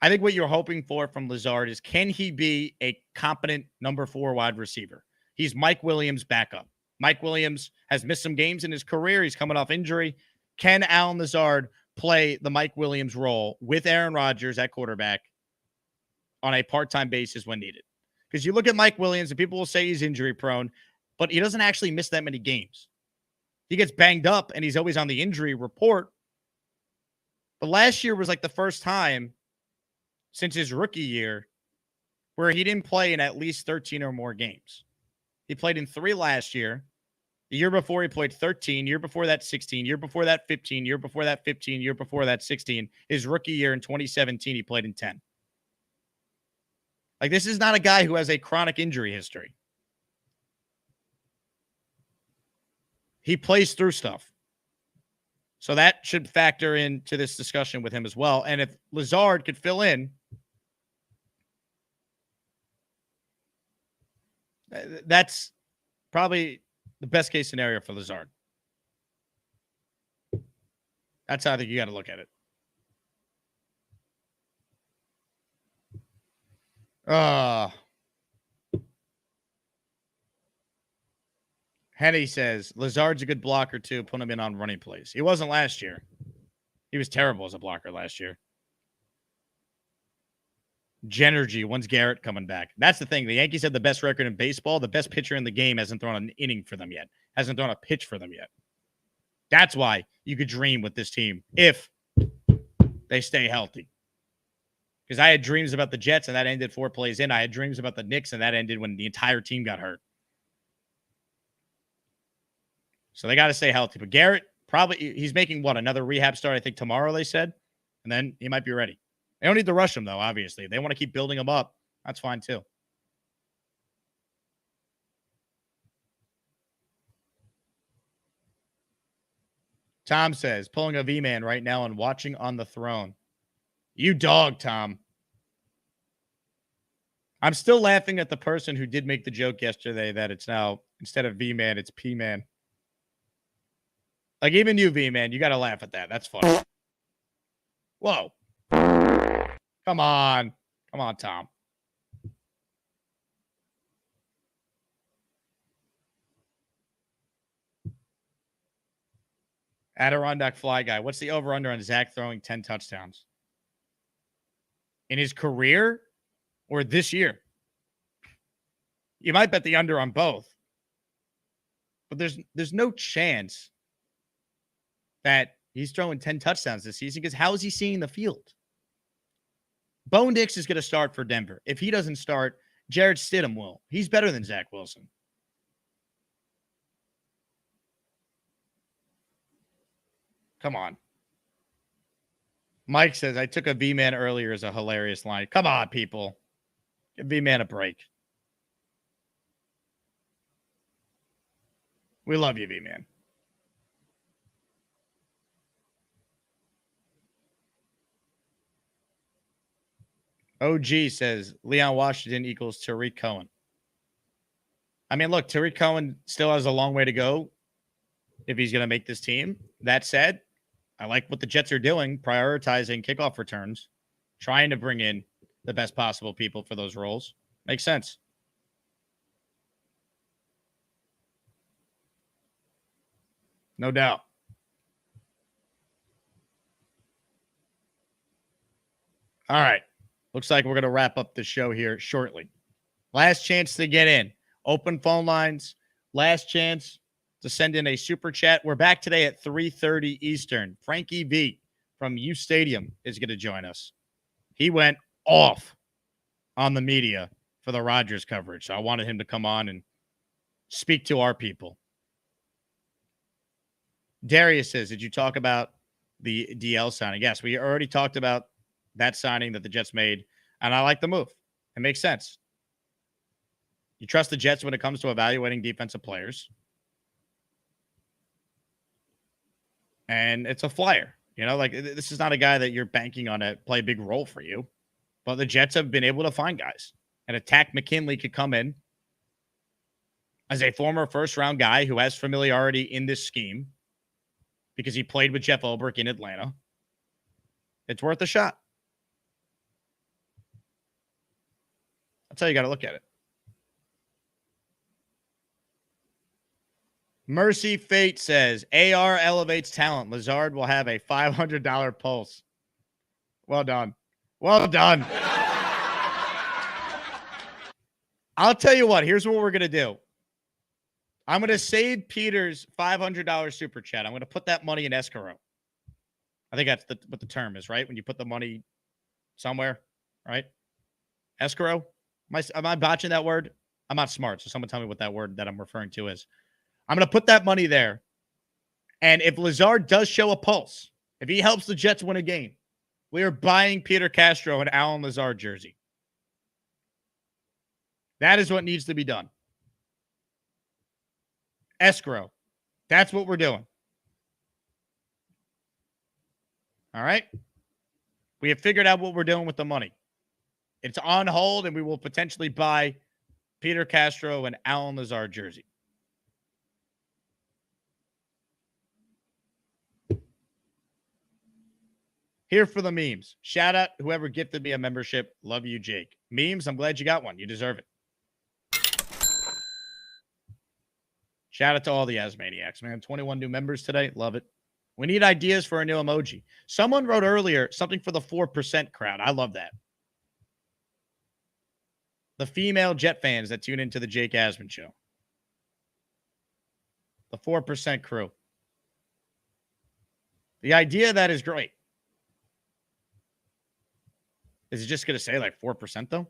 I think what you're hoping for from Lazard is, can he be a competent number 4 wide receiver? He's Mike Williams' backup. Mike Williams has missed some games in his career. He's coming off injury. Can Alan Lazard play the Mike Williams role with Aaron Rodgers at quarterback on a part-time basis when needed? Because you look at Mike Williams, and people will say he's injury prone, but he doesn't actually miss that many games. He gets banged up, and he's always on the injury report. But last year was like the first time since his rookie year where he didn't play in at least 13 or more games. He played in 3 last year. The year before, he played 13. Year before that, 16. Year before that, 15. Year before that, 15. Year before that, 16. His rookie year in 2017, he played in 10. Like, this is not a guy who has a chronic injury history. He plays through stuff. So that should factor into this discussion with him as well. And if Lazard could fill in, that's probably the best case scenario for Lazard. That's how I think you got to look at it. Henny says, Lazard's a good blocker too. Put him in on running plays. He wasn't last year. He was terrible as a blocker last year. Genergy, when's Garrett coming back? That's the thing. The Yankees have the best record in baseball. The best pitcher in the game hasn't thrown an inning for them yet. Hasn't thrown a pitch for them yet. That's why you could dream with this team if they stay healthy. Because I had dreams about the Jets, and that ended 4 plays in. I had dreams about the Knicks, and that ended when the entire team got hurt. So they got to stay healthy. But Garrett, probably, he's making what, another rehab start, I think, tomorrow, they said. And then he might be ready. They don't need to rush him, though, obviously. If they want to keep building him up, that's fine, too. Tom says, pulling a V-man right now and watching on the throne. You dog, Tom. I'm still laughing at the person who did make the joke yesterday that it's now, instead of V-man, it's P-man. Like, even you, V-man, you got to laugh at that. That's funny. Whoa. Come on. Come on, Tom. Adirondack Fly Guy. What's the over-under on Zach throwing 10 touchdowns? In his career or this year? You might bet the under on both. But there's no chance that He's throwing 10 touchdowns this season because how is he seeing the field? Bo Nix is going to start for Denver. If he doesn't start, Jarrett Stidham will. He's better than Zach Wilson. Come on. Mike says, I took a V-Man earlier as a hilarious line. Come on, people. Give V-Man a break. We love you, V-Man. OG says Leon Washington equals Tariq Cohen. I mean, look, Tariq Cohen still has a long way to go if he's going to make this team. That said, I like what the Jets are doing, prioritizing kickoff returns, trying to bring in the best possible people for those roles. Makes sense. No doubt. All right. Looks like we're going to wrap up the show here shortly. Last chance to get in. Open phone lines. Last chance to send in a super chat. We're back today at 3:30 Eastern. Frankie V from U Stadium is going to join us. He went off on the media for the Rodgers coverage. So I wanted him to come on and speak to our people. Darius says, did you talk about the DL signing? Yes, we already talked about that signing that the Jets made, and I like the move. It makes sense. You trust the Jets when it comes to evaluating defensive players. And it's a flyer. You know, like this is not a guy that you're banking on to play a big role for you. But the Jets have been able to find guys. And Attack McKinley could come in as a former first-round guy who has familiarity in this scheme because he played with Jeff Ulbrich in Atlanta. It's worth a shot. That's how you got to look at it. Mercy Fate says, AR elevates talent. Lazard will have a $500 pulse. Well done. Well done. I'll tell you what. Here's what we're going to do. I'm going to save Peter's $500 super chat. I'm going to put that money in escrow. I think that's what the term is, right? When you put the money somewhere, right? Escrow? Am I botching that word? I'm not smart, so someone tell me what that word that I'm referring to is. I'm going to put that money there. And if Lazard does show a pulse, if he helps the Jets win a game, we are buying Peter Castro an Alan Lazard jersey. That is what needs to be done. Escrow. That's what we're doing. All right? We have figured out what we're doing with the money. It's on hold, and we will potentially buy Peter Castro an Alan Lazard jersey. Here for the memes. Shout out whoever gifted me a membership. Love you, Jake. Memes, I'm glad you got one. You deserve it. Shout out to all the Asmaniacs, man. 21 new members today. Love it. We need ideas for a new emoji. Someone wrote earlier something for the 4% crowd. I love that. The female Jet fans that tune into the Jake Asman show. The 4% crew. The idea of that is great. Is it just going to say like 4% though?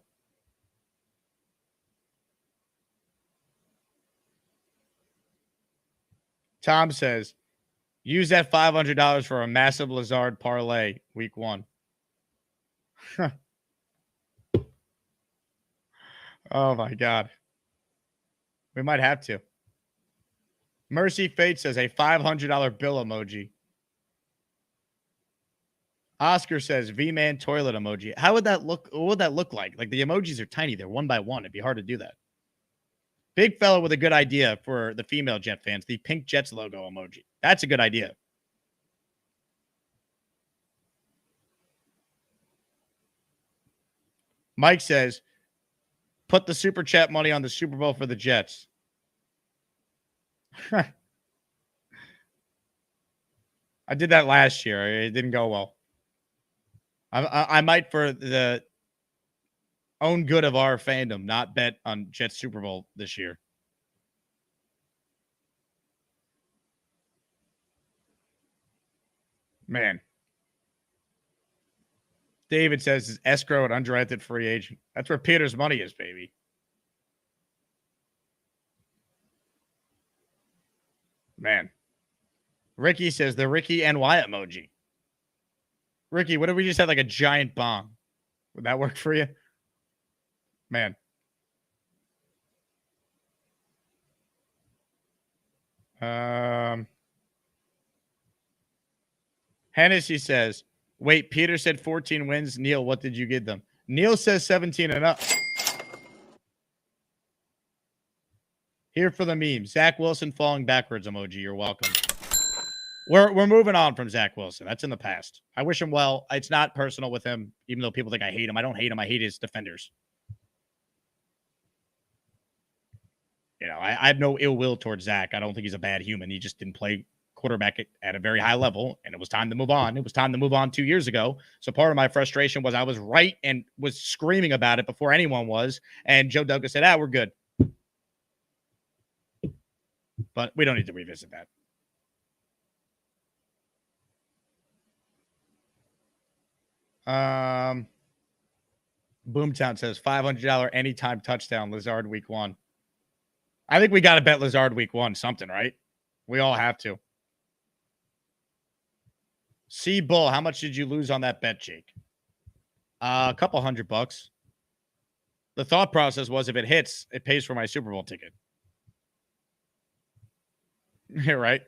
Tom says, use that $500 for a massive Lazard parlay week 1. Oh my God. We might have to. Mercy Fate says a $500 bill emoji. Oscar says V-Man toilet emoji. How would that look? What would that look like? Like the emojis are tiny. They're one by one. It'd be hard to do that. Big fella with a good idea for the female Jet fans. The pink Jets logo emoji. That's a good idea. Mike says, put the super chat money on the Super Bowl for the Jets. I did that last year. It didn't go well. I might, for the own good of our fandom, not bet on Jets Super Bowl this year. Man. David says is escrow and undrafted free agent. That's where Peter's money is, baby. Man. Ricky says the Ricky NY emoji. Ricky, what if we just had like a giant bomb? Would that work for you? Man. Hennessy says, wait, Peter said 14 wins. Neil, what did you give them? Neil says 17 and up. Here for the meme. Zach Wilson falling backwards emoji. You're welcome. We're moving on from Zach Wilson. That's in the past. I wish him well. It's not personal with him, even though people think I hate him. I don't hate him. I hate his defenders. You know, I have no ill will towards Zach. I don't think he's a bad human. He just didn't play quarterback at a very high level, and it was time to move on. It was time to move on 2 years ago. So part of my frustration was I was right and was screaming about it before anyone was. And Joe Douglas said, we're good. But we don't need to revisit that. Boomtown says $500 anytime touchdown Lazard week 1. I think we got to bet Lazard week 1 something, right? We all have to. C Bull, how much did you lose on that bet, Jake? A couple $100. The thought process was if it hits, it pays for my Super Bowl ticket. Yeah, right?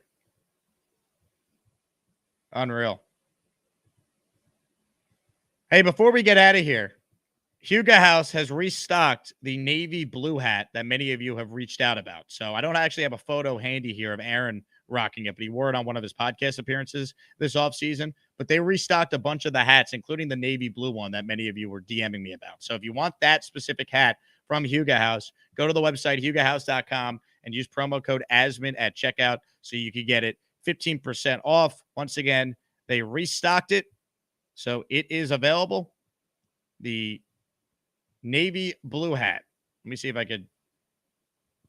Unreal. Hey, before we get out of here, Huga House has restocked the navy blue hat that many of you have reached out about. So I don't actually have a photo handy here of Aaron rocking it, but he wore it on one of his podcast appearances this offseason. But they restocked a bunch of the hats, including the navy blue one that many of you were DMing me about. So if you want that specific hat from Huga House, go to the website, hugahouse.com, and use promo code Asman at checkout so you can get it 15% off. Once again, they restocked it, so it is available. The navy blue hat. Let me see if I could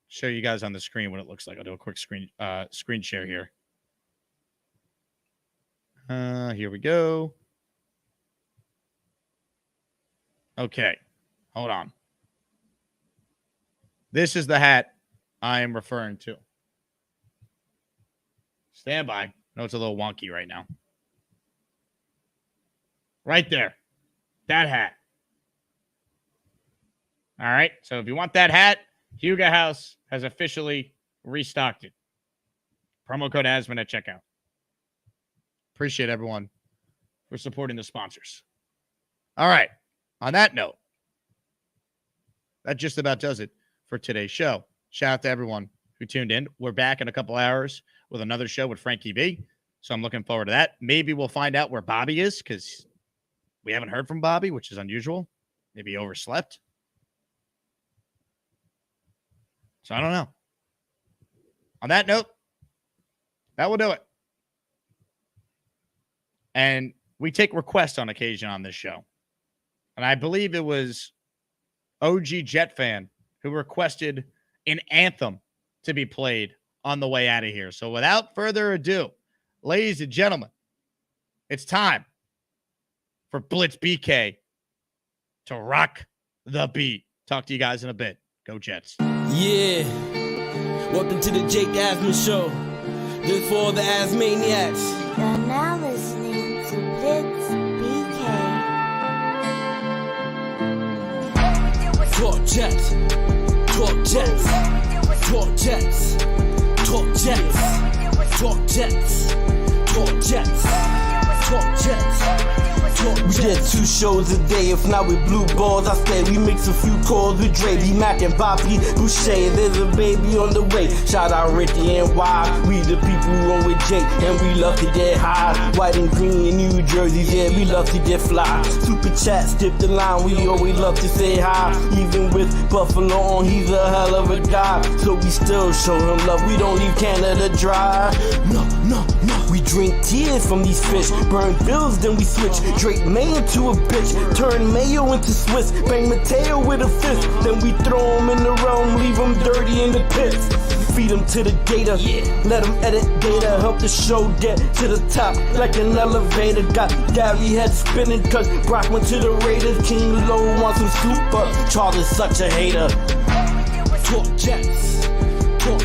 show you guys on the screen what it looks like. I'll do a quick screen share here. Here we go. Okay, hold on. This is the hat I am referring to. Stand by. No, it's a little wonky right now. Right there. That hat. All right. So if you want that hat, Huga House has officially restocked it. Promo code Asman at checkout. Appreciate everyone for supporting the sponsors. All right. On that note, that just about does it for today's show. Shout out to everyone who tuned in. We're back in a couple hours with another show with Frankie B. So I'm looking forward to that. Maybe we'll find out where Bobby is because we haven't heard from Bobby, which is unusual. Maybe he overslept. So I don't know. On that note, that will do it. And we take requests on occasion on this show. And I believe it was OG Jet fan who requested an anthem to be played on the way out of here. So without further ado, ladies and gentlemen, it's time for Blitz BK to rock the beat. Talk to you guys in a bit. Go Jets. Yeah. Welcome to the Jake Asman Show. This for all the Asmaniacs. You're now listening to Blitz BK. Talk Jets. Talk Jets. Talk Jets. Talk Jets. Talk Jets. Talk Jets. Talk Jets. We get 2 shows a day, if not with blue balls. I stay, we mix a few calls with Dre, B-Mac and Bobby Boucher. There's a baby on the way. Shout out Ricky and Y. We the people who roll with Jake, and we love to get high. White and green in New Jersey, yeah, we love to get fly. Super chat, skip the line, we always love to say hi. Even with Buffalo on, he's a hell of a guy. So we still show him love, we don't leave Canada dry. No. We drink tears from these fish, burn bills, then we switch. Drake May into a bitch, turn Mayo into Swiss. Bang Mateo with a fist, then we throw him in the realm, leave him dirty in the pits. feed them to the gator. Let them edit data, help the show get to the top like an elevator. Got Gary head spinning cause Brock went to the Raiders. King Low wants some scoop, but Charles is such a hater. Talk Jets, talk